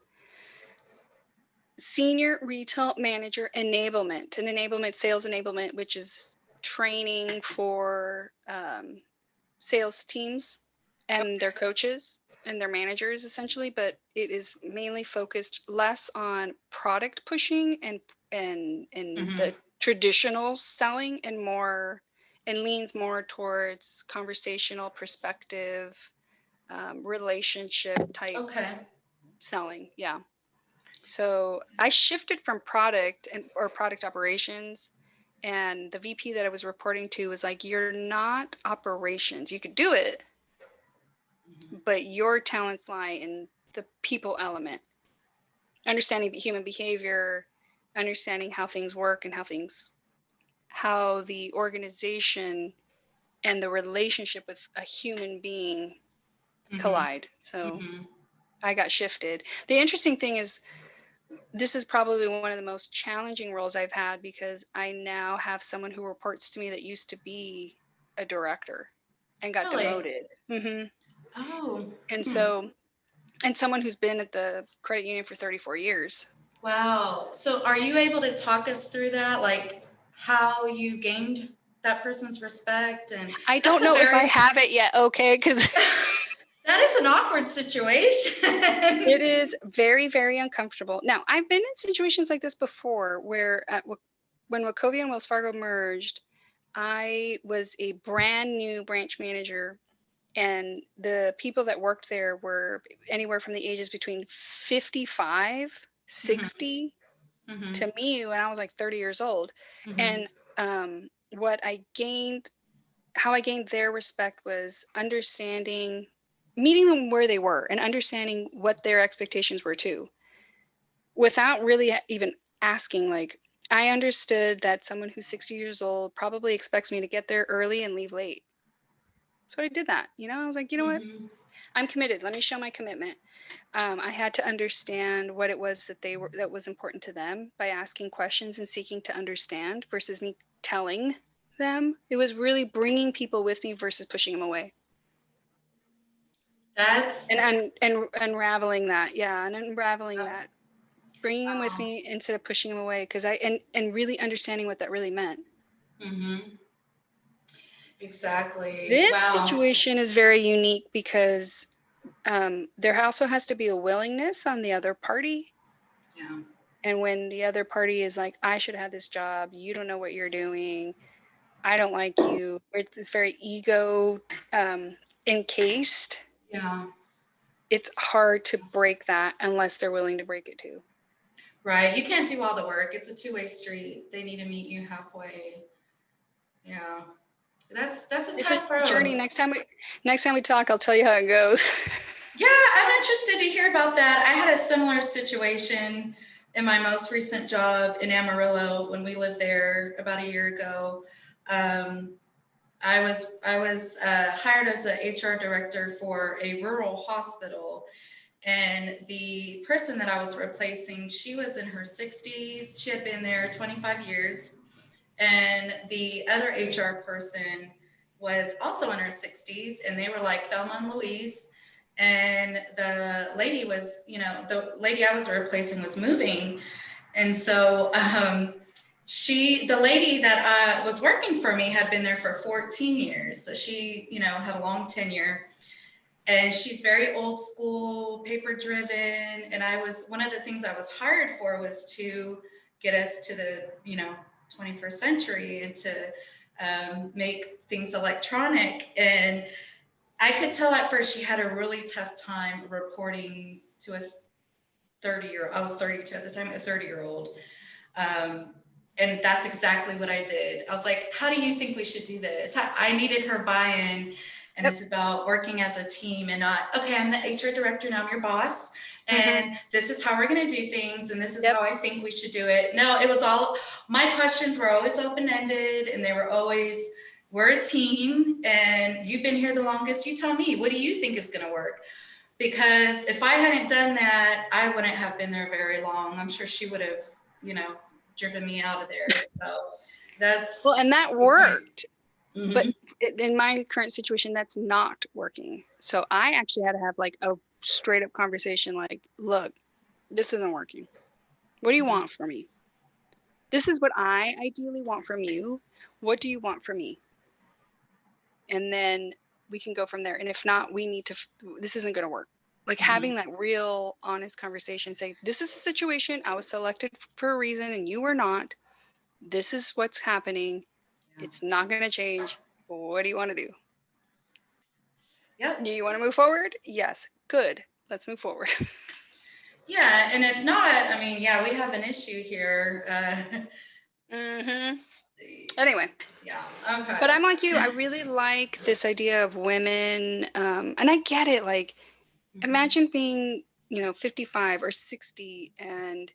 senior retail manager enablement, sales enablement, which is training for sales teams and their coaches and their managers essentially, but it is mainly focused less on product pushing and the traditional selling and leans more towards conversational perspective, relationship type selling. Yeah. So I shifted from product or product operations, and the VP that I was reporting to was like, you're not operations. You could do it, but your talents lie in the people element, understanding human behavior, understanding how things work and how the organization and the relationship with a human being collide. So I got shifted. The interesting thing is, this is probably one of the most challenging roles I've had, because I now have someone who reports to me that used to be a director and got demoted. Mm-hmm. Oh. And so, and someone who's been at the credit union for 34 years. Wow. So are you able to talk us through that, like how you gained that person's respect? And I don't know if I have it yet, okay? Because that is an awkward situation. It is very, very uncomfortable. Now, I've been in situations like this before where when Wachovia and Wells Fargo merged, I was a brand new branch manager, and the people that worked there were anywhere from the ages between 55, 60 to me when I was like 30 years old. And how I gained their respect was meeting them where they were and understanding what their expectations were too, without really even asking. Like, I understood that someone who's 60 years old probably expects me to get there early and leave late. So I did that. I was like, you know what? I'm committed. Let me show my commitment. I had to understand what it was that was important to them by asking questions and seeking to understand versus me telling them. It was really bringing people with me versus pushing them away. And unraveling that. Yeah. And unraveling that, bringing them with me instead of pushing them away. And really understanding what that really meant. Exactly. This situation is very unique because There also has to be a willingness on the other party. Yeah. And when the other party is like, I should have this job, you don't know what you're doing, I don't like you, it's very ego encased, Yeah. it's hard to break that unless they're willing to break it too. Right. You can't do all the work. It's a two-way street. They need to meet you halfway. Yeah. That's a It's a tough journey. road. Next time we talk, I'll tell you how it goes. Yeah, I'm interested to hear about that. I had a similar situation in my most recent job in Amarillo when we lived there about a year ago. Um, I was hired as the HR director for a rural hospital, and the person that I was replacing, she was in her 60s. She had been there 25 years, and the other HR person was also in her 60s, and they were like Thelma and Louise. And the lady was, the lady I was replacing was moving, and so the lady that was working for me had been there for 14 years. So she, had a long tenure. And she's very old school, paper driven. And one of the things I was hired for was to get us to the, 21st century and to make things electronic. And I could tell at first she had a really tough time reporting to a 30-year-old. I was 32 at the time, a 30-year-old. Um, and that's exactly what I did. I was like, how do you think we should do this? I needed her buy-in, and Yep. it's about working as a team and not, okay, I'm the HR director, now I'm your boss, and this is how we're going to do things, and this is how I think we should do it. No, it was all, my questions were always open-ended, and they were always, we're a team, and you've been here the longest, you tell me, what do you think is going to work? Because if I hadn't done that, I wouldn't have been there very long. I'm sure she would have, driven me out of there. So that's well, and that worked. Mm-hmm. But in my current situation, that's not working. So I actually had to have like a straight up conversation like, look, this isn't working. What do you want from me? This is what I ideally want from you. What do you want from me? And then we can go from there. And if not, this isn't going to work. Like having that real honest conversation, say, this is a situation, I was selected for a reason and you were not. This is what's happening. Yeah. It's not going to change. What do you want to do? Yep. Do you want to move forward? Yes. Good. Let's move forward. Yeah. And if not, I mean, yeah, we have an issue here. Anyway. Yeah. Okay. But I'm like you. I really like this idea of women. And I get it. Like, imagine being, 55 or 60 and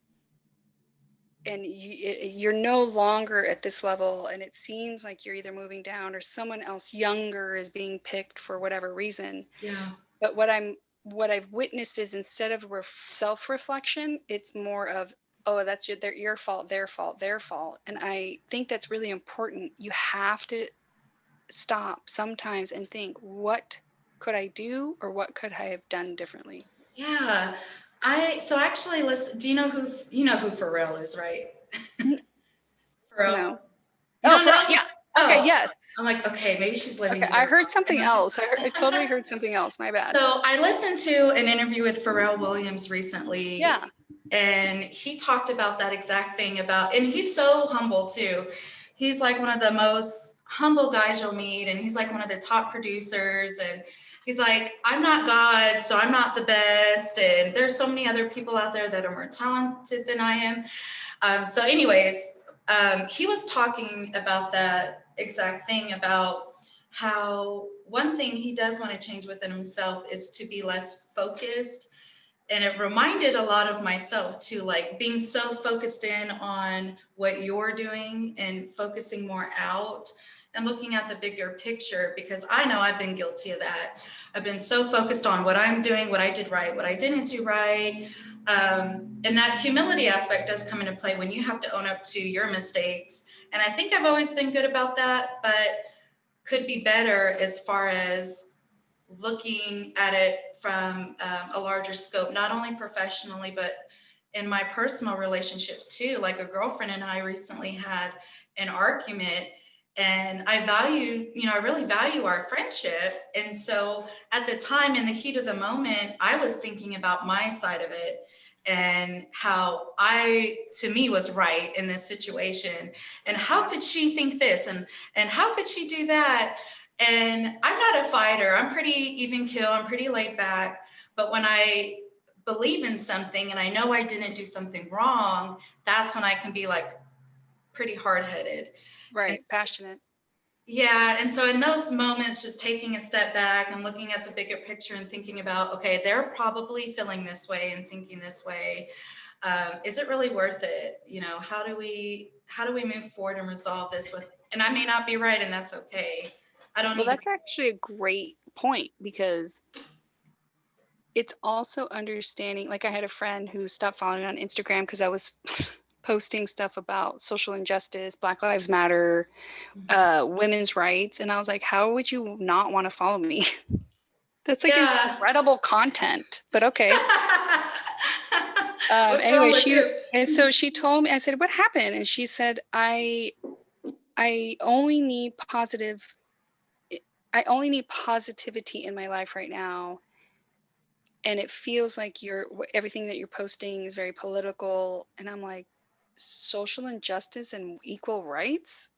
you're no longer at this level, and it seems like you're either moving down or someone else younger is being picked for whatever reason. Yeah. But what I've witnessed is instead of self-reflection, it's more of, oh, that's your fault, their fault. And I think that's really important. You have to stop sometimes and think, what could I do, or what could I have done differently? Yeah. Actually, listen, do you know who Pharrell is, right? Pharrell? No. You don't know? Yeah. Okay, yes. I'm like, okay, maybe she's living. Okay, I heard something else. I totally heard something else. My bad. So I listened to an interview with Pharrell Williams recently. Yeah. And he talked about that exact thing and he's so humble too. He's like one of the most humble guys you'll meet. And he's like one of the top producers. And he's like, I'm not God, so I'm not the best. And there's so many other people out there that are more talented than I am. So anyways, he was talking about that exact thing, about how one thing he does want to change within himself is to be less focused. And it reminded a lot of myself too, like being so focused in on what you're doing and focusing more out and looking at the bigger picture, because I know I've been guilty of that. I've been so focused on what I'm doing, what I did right, what I didn't do right. And that humility aspect does come into play when you have to own up to your mistakes. And I think I've always been good about that, but could be better as far as looking at it from a larger scope, not only professionally, but in my personal relationships too. Like a girlfriend and I recently had an argument, And I really value our friendship. And so at the time, in the heat of the moment, I was thinking about my side of it and how to me, was right in this situation. And how could she think this? And how could she do that? And I'm not a fighter. I'm pretty even keel. I'm pretty laid back. But when I believe in something and I know I didn't do something wrong, that's when I can be like pretty hard headed. Right. Passionate. Yeah, and so in those moments, just taking a step back and looking at the bigger picture and thinking about, okay, they're probably feeling this way and thinking this way. Is it really worth it? How do we move forward and resolve this with? And I may not be right, and that's okay. I don't Well, need to. that's actually a great point because it's also understanding. Like, I had a friend who stopped following me on Instagram because I was posting stuff about social injustice, Black Lives Matter, women's rights. And I was like, how would you not want to follow me? That's like Yeah. incredible content, but okay. What's Anyway, wrong with you? and so she told me, I said, what happened? And she said, I only need positivity in my life right now. And it feels like everything that you're posting is very political. And I'm like, social injustice and equal rights?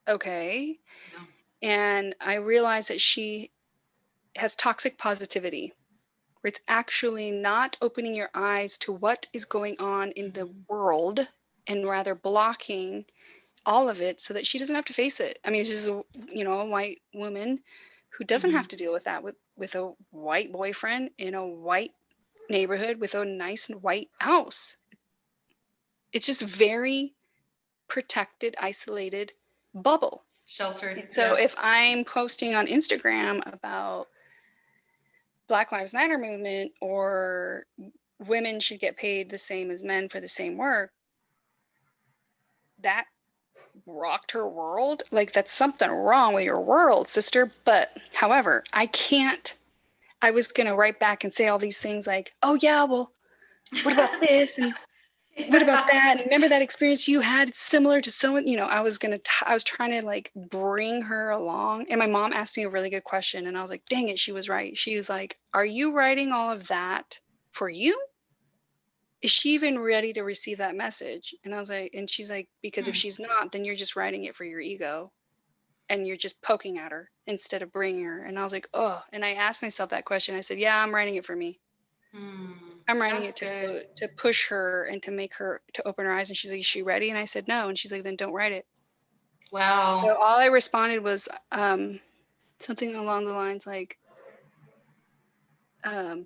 Okay. No. And I realized that she has toxic positivity, where it's actually not opening your eyes to what is going on in the world and rather blocking all of it so that she doesn't have to face it. I mean, she's a white woman who doesn't have to deal with that with a white boyfriend in a white neighborhood with a nice white house. It's just very protected, isolated bubble. Sheltered. And so if I'm posting on Instagram about Black Lives Matter movement or women should get paid the same as men for the same work, that rocked her world. Like, that's something wrong with your world, sister. But however, I was going to write back and say all these things like, oh yeah, well, what about this? And what about that? And remember that experience you had similar to someone, I was trying to like bring her along. And my mom asked me a really good question. And I was like, dang it, she was right. She was like, are you writing all of that for you? Is she even ready to receive that message? And I was like, and she's like, because if she's not, then you're just writing it for your ego and you're just poking at her instead of bringing her. And I was like, oh, and I asked myself that question. I said, yeah, I'm writing it for me. I'm writing it to push her and to make her, to open her eyes. And she's like, is she ready? And I said, no. And she's like, then don't write it. Wow. So all I responded was something along the lines like,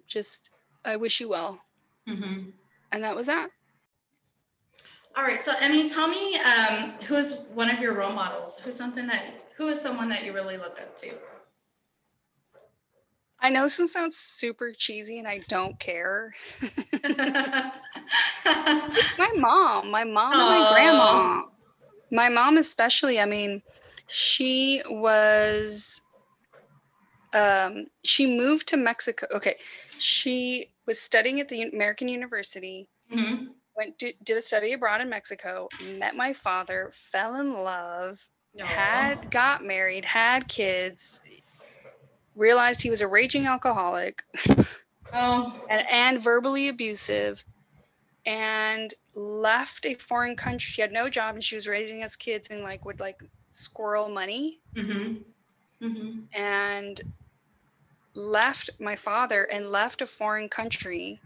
just, I wish you well. And that was that. All right. So Emmy, tell me, who's one of your role models? Who is someone that you really look up to? I know this sounds super cheesy and I don't care. It's my mom and my grandma. My mom especially, I mean, she was, she moved to Mexico. Okay. She was studying at the American University, did a study abroad in Mexico, met my father, fell in love, got married, had kids, realized he was a raging alcoholic and verbally abusive, and left a foreign country. She had no job and she was raising us kids and would squirrel money. And left my father and left a foreign country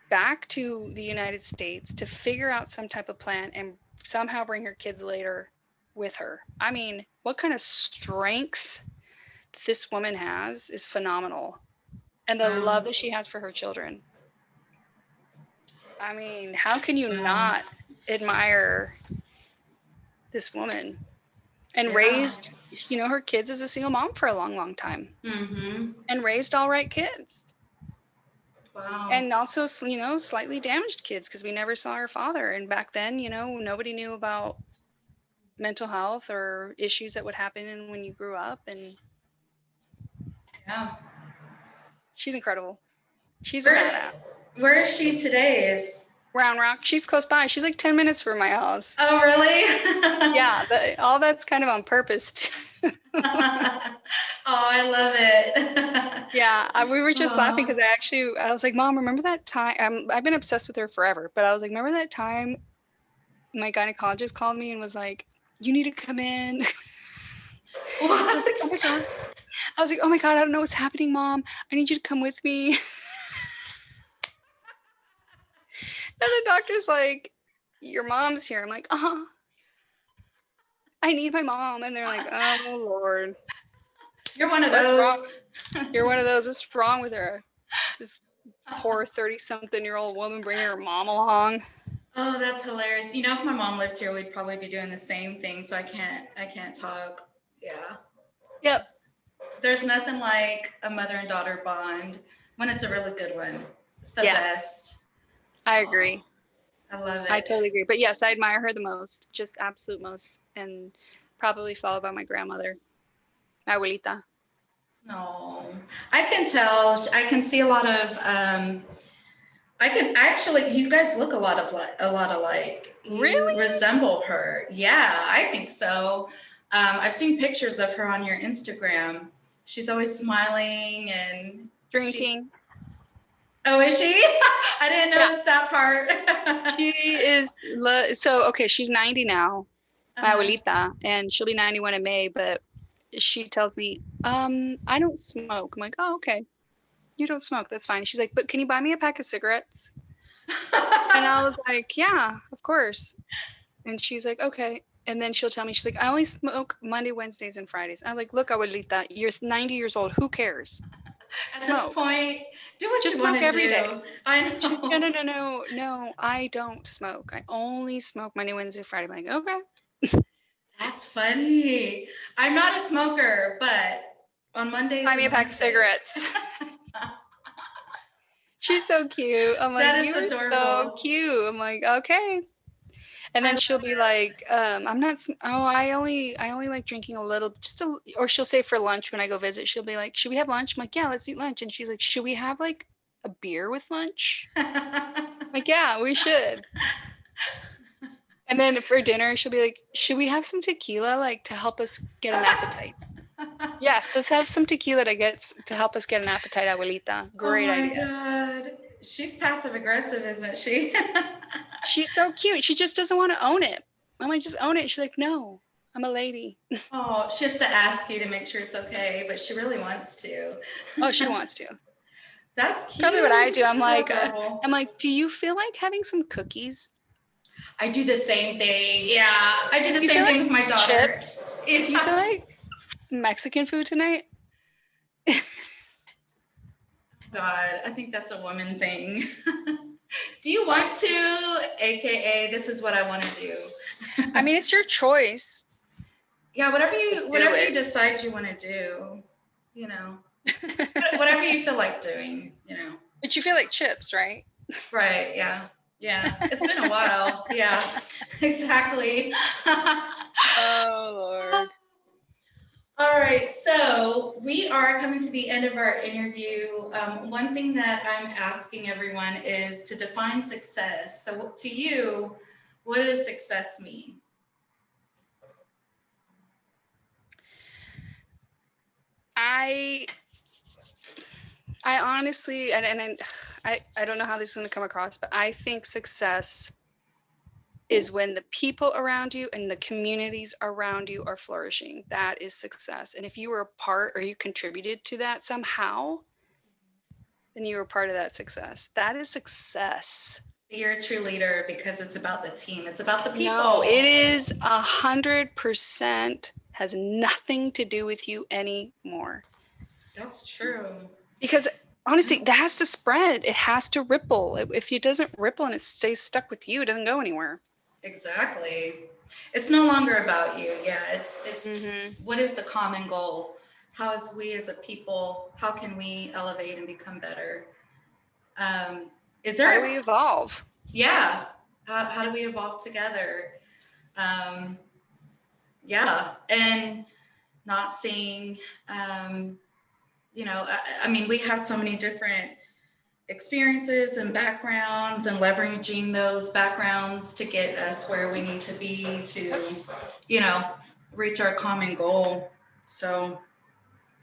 back to the United States to figure out some type of plan and somehow bring her kids later with her. I mean, what kind of strength this woman has is phenomenal. And the love that she has for her children. I mean, how can you not admire this woman? And raised, her kids as a single mom for a long, long time. And raised all right kids. Wow. And also, slightly damaged kids because we never saw her father. And back then, nobody knew about mental health or issues that would happen when you grew up. And she's incredible. She's a badass. Where is she today? Round Rock. She's close by. She's like 10 minutes from my house. Oh, really? Yeah, all that's kind of on purpose. Oh, I love it. Yeah, we were just laughing because Oh. I was like, Mom, remember that time? I've been obsessed with her forever, but I was like, remember that time my gynecologist called me and was like, you need to come in. I was like, oh my What? God. I was like, oh my God, I don't know what's happening, Mom. I need you to come with me. And the doctor's like, your mom's here. I'm like, I need my mom. And they're like, oh Lord. You're one of What's those. wrong? You're one of those. What's wrong with her? This poor 30-something-year-old woman bringing her mom along. Oh, that's hilarious. You know, if my mom lived here, we'd probably be doing the same thing, so I can't talk. Yeah. Yep. There's nothing like a mother and daughter bond when it's a really good one. It's the best. I agree. I love it. I totally agree. But yes, I admire her the most, just absolute most, and probably followed by my grandmother, my abuelita. No, I can tell. I can see a lot of. I can actually. You guys look a lot alike. You Really? resemble her. Yeah, I think so. I've seen pictures of her on your Instagram. She's always smiling and Drinking. Oh, is she? I didn't notice that part. She is. Okay, she's 90 now, my abuelita, and she'll be 91 in May. But she tells me, I don't smoke. I'm like, oh, okay. You don't smoke. That's fine. She's like, but can you buy me a pack of cigarettes? And I was like, yeah, of course. And she's like, okay. And then she'll tell me, she's like, I only smoke Monday, Wednesdays, and Fridays. I'm like, look, abuelita, you're 90 years old. Who cares? At this point, do what Just you want smoke to every do. day. I know. She's like, no, I don't smoke. I only smoke Monday, Wednesday, Friday. I'm like, okay. That's funny. I'm not a smoker, but on Mondays Buy me a and pack of cigarettes. She's so cute. I'm like, you are so cute. I'm like, okay. And then she'll be like, I'm not. I only like drinking a little, or she'll say for lunch when I go visit, she'll be like, should we have lunch? I'm like, yeah, let's eat lunch. And she's like, should we have like a beer with lunch? I'm like, yeah, we should. And then for dinner, she'll be like, should we have some tequila, like to help us get an appetite? Yes, let's have some tequila to help us get an appetite, abuelita. Great idea. Oh my God. She's passive aggressive, isn't she? She's so cute. She just doesn't want to own it. I'm like, just own it. She's like, no, I'm a lady. Oh, she has to ask you to make sure it's okay, but she really wants to. Oh, she wants to. That's cute. Probably what I do. I'm like, do you feel like having some cookies? I do the same thing. Yeah, I do the same thing with my daughter. Chips? Yeah. Do you feel like Mexican food tonight? God, I think that's a woman thing. Do you want to? AKA, this is what I want to do. I mean, it's your choice. Yeah, whatever you decide you want to do, you know, whatever you feel like doing, you know. But you feel like chips, right? Right. Yeah. Yeah. It's been a while. Yeah. Exactly. Oh Lord. All right, so we are coming to the end of our interview. One thing that I'm asking everyone is to define success. So to you, what does success mean? I honestly, and I don't know how this is going to come across, but I think success is when the people around you and the communities around you are flourishing. That is success. And if you were a part or you contributed to that somehow, then you were part of that success. That is success. You're a true leader because it's about the team. It's about the people. No, it is 100% has nothing to do with you anymore. That's true. Because honestly, that has to spread. It has to ripple. If it doesn't ripple and it stays stuck with you, it doesn't go anywhere. Exactly. It's no longer about you. Yeah, it's what is the common goal? How is we as a people, how can we elevate and become better? Is there how do we evolve? Yeah. How do we evolve together? Yeah. And not seeing, you know, I mean, we have so many different experiences and backgrounds and leveraging those backgrounds to get us where we need to be to, you know, reach our common goal. So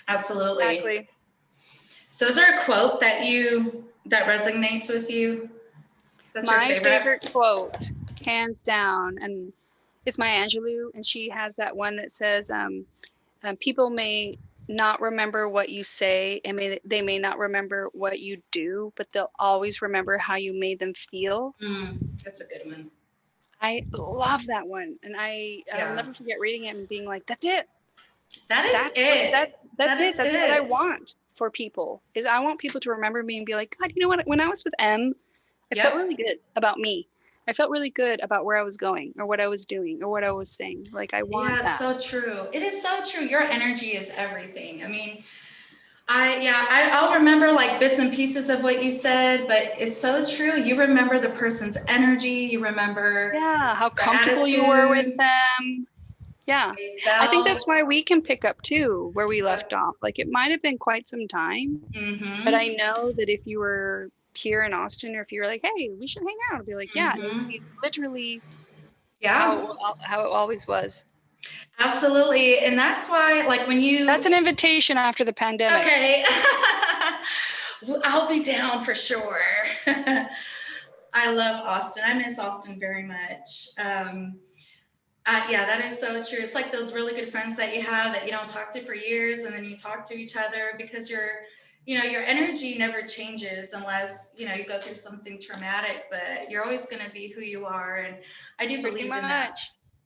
absolutely. Exactly. So is there a quote that resonates with you? That's your My favorite? favorite quote, hands down, and it's Maya Angelou, and she has that one that says, people may not remember what you say, and they may not remember what you do, but they'll always remember how you made them feel. That's a good one. I love that one, and I'll Yeah. never forget reading it and being like, that's it. That is That's what it. that's That is it. That's what I it. want for people. Is I want people to remember me and be like, God, you know what? When I was with M, I felt Yep. really good about me. I felt really good about where I was going or what I was doing or what I was saying. Like I want Yeah, it's that. so true. It is so true. Your energy is everything. I mean, I'll remember like bits and pieces of what you said, but it's so true. You remember the person's energy. You remember Yeah, how the comfortable you were with attitude them. Yeah. they I think felt. that's why we can pick up too where we left Yep. off. Like it might have been quite some time, but I Mm-hmm. know that if you were here in Austin or if you were like, hey, we should hang out, I'd be like, yeah, it would Mm-hmm. be literally Yeah, how it always was. absolutely. And that's why, like, when That's you, an invitation after the pandemic. okay, well, I'll be down for sure. I love Austin. I miss Austin very much. Yeah, that is so true. It's like those really good friends that you have that you don't talk to for years, and then you talk to each other because your energy never changes unless, you go through something traumatic, but you're always going to be who you are. And I do Pretty believe in that. much.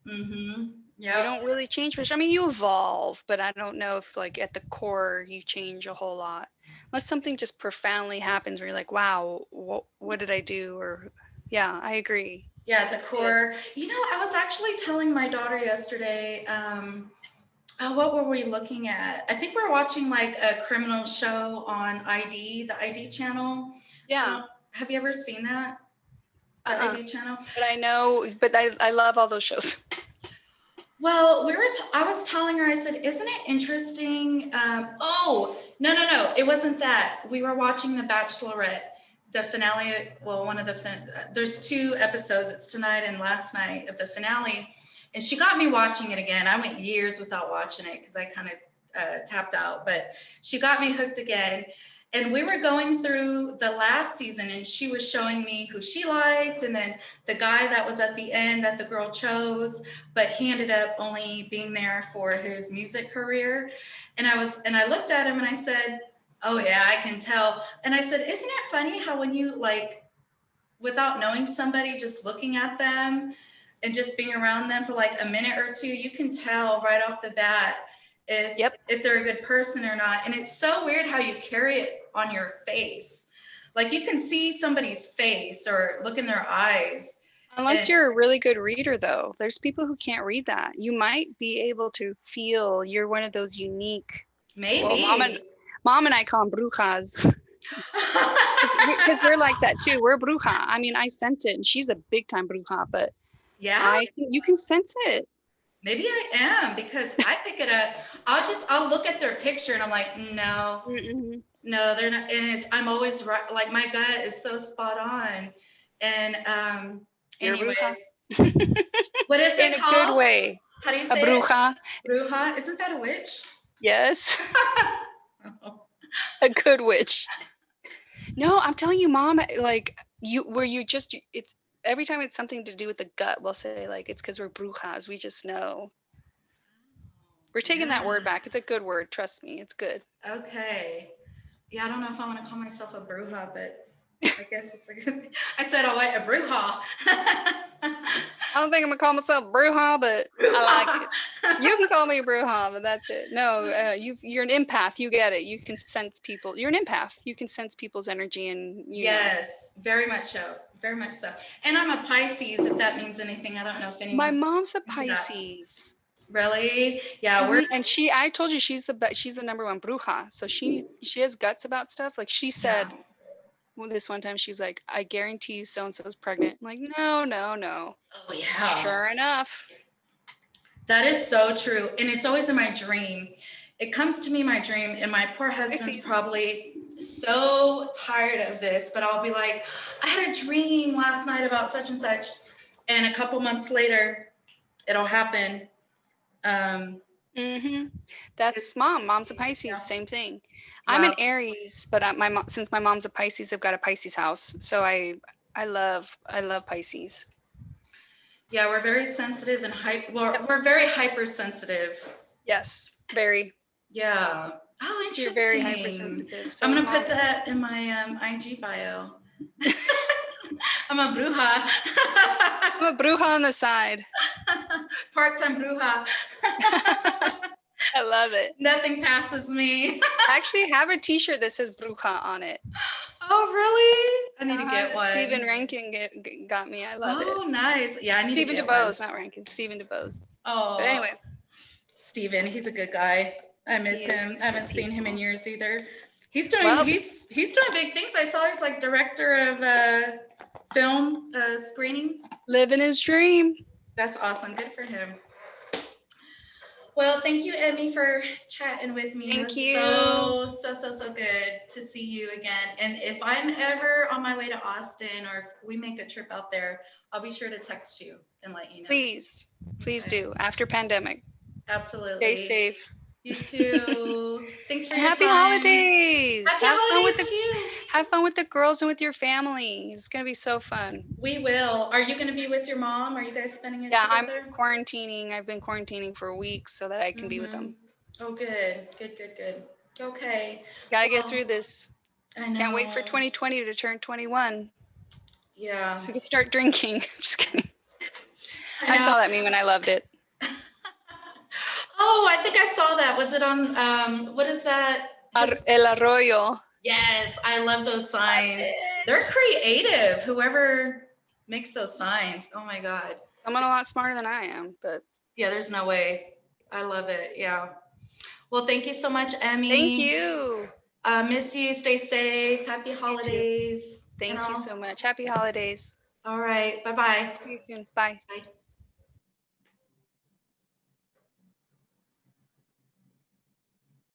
Mm-hmm. You Yep. don't really change much. I mean, you evolve, but I don't know if like at the core you change a whole lot. Unless something just profoundly happens where you're like, wow, what did I do? Or yeah, I agree. Yeah, the It's good. core. I was actually telling my daughter yesterday, what were we looking at? I think we're watching like a criminal show on the ID channel. Yeah. Have you ever seen that? The Uh-uh. ID channel? But I know, but I love all those shows. Well, I was telling her, I said, isn't it interesting? Oh, no, no, no. It wasn't that. We were watching The Bachelorette, the finale. Well, there's 2 episodes. It's tonight and last night of the finale. And she got me watching it again. I went years without watching it because I kind of tapped out, but she got me hooked again. And we were going through the last season, and she was showing me who she liked, and then the guy that was at the end that the girl chose, but he ended up only being there for his music career. And I looked at him and I said, "Oh yeah, I can tell." And I said, "Isn't it funny how when you like, without knowing somebody, just looking at them and just being around them for like a minute or two, you can tell right off the bat if Yep. if they're a good person or not." And it's so weird how you carry it on your face. Like you can see somebody's face or look in their eyes. Unless And you're a really good reader, though. There's people who can't read that. You might be able to feel you're one of those unique. Well, maybe. mom and I call them brujas because we're like that too. We're a bruja. I mean, I sense it, and she's a big time bruja, but Yeah, I think you can sense it. maybe I am because I pick it up. I'll look at their picture and I'm like, no, Mm-mm. no, they're not. And I'm always right. Like my gut is so spot on. And You're a anyways, bruja what is in it a good called? way. How do you A say it? bruja, Bruja? Isn't that a witch? yes, a good witch. No, I'm telling you, mom. Like it's every time it's something to do with the gut, we'll say like it's because we're brujas. We just know. We're taking that word Yeah. back. It's a good word. Trust me, it's good. Okay. Yeah, I don't know if I want to call myself a bruja, but I guess it's a good thing. I said, oh, wait, a bruja. I don't think I'm gonna call myself bruja, but I like it. You can call me a bruja, but that's it. No, you're an empath. You get it. You can sense people. You're an empath. You can sense people's energy, and Yes, very much so. Very much so. And I'm a Pisces, if that means anything. I don't know if My anyone's mom's a into that. Pisces. Really? Yeah, we're And I told you she's the number one bruja. So she has guts about stuff. Like she yeah. said, well, this one time she's like, I guarantee you so and so's pregnant. I'm like, no, no, no. Oh yeah. Sure enough. That is so true. And it's always in my dream. It comes to me in my dream, and my poor husband's Pisces. probably so tired of this, but I'll be like, I had a dream last night about such and such. And a couple months later, it'll happen. Mm-hmm. That's mom. Mom's a Pisces. Yeah. Same thing. I'm an Wow. Aries, but since my mom's a Pisces, I've got a Pisces house. So I love Pisces. Yeah, we're very sensitive and we're very hypersensitive. Yes, very. Yeah. Oh, You're very interesting. hypersensitive. So I'm is gonna mom. put that in my IG bio. I'm a bruja. I'm a bruja on the side. Part-time bruja. I love it. Nothing passes me. I actually have a T-shirt that says bruja on it. Oh, really? I need to get one. Stephen Rankin got me. I love it. Oh, nice. Yeah, I need Stephen to get DeBose, one. not Rankin. Stephen DeBose. Oh. But anyway. Steven, he's a good guy. I miss him. I haven't seen him in years either. He's doing he's doing big things. I saw he's like director of film screening. Living his dream. That's awesome. Good for him. Well, thank you, Emmy, for chatting with me. Thank you. So good to see you again. And if I'm ever on my way to Austin or if we make a trip out there, I'll be sure to text you and let you know. Please do. After pandemic. Absolutely. Stay safe. You too. Thanks for your happy time. Holidays. Happy holidays too. Have fun with the girls and with your family. It's gonna be so fun. We will. Are you gonna be with your mom? Are you guys spending it together? together? I'm quarantining. I've been quarantining for weeks so that I can be with them. Oh, good. Okay. Gotta get through this. I know. Can't wait for 2020 to turn 21. Yeah. So we can start drinking. Just kidding. I saw that meme and I loved it. Oh, I think I saw that. Was it on, what is that? El Arroyo. Yes, I love those signs. They're creative, whoever makes those signs. Oh my God. Someone a lot smarter than I am, but. Yeah, there's no way. I love it. Yeah. Well, thank you so much, Emmy. Thank you. Miss you. Stay safe. Happy holidays. Thank you so much. Happy holidays. All right. Bye-bye. See you soon. Bye. Bye.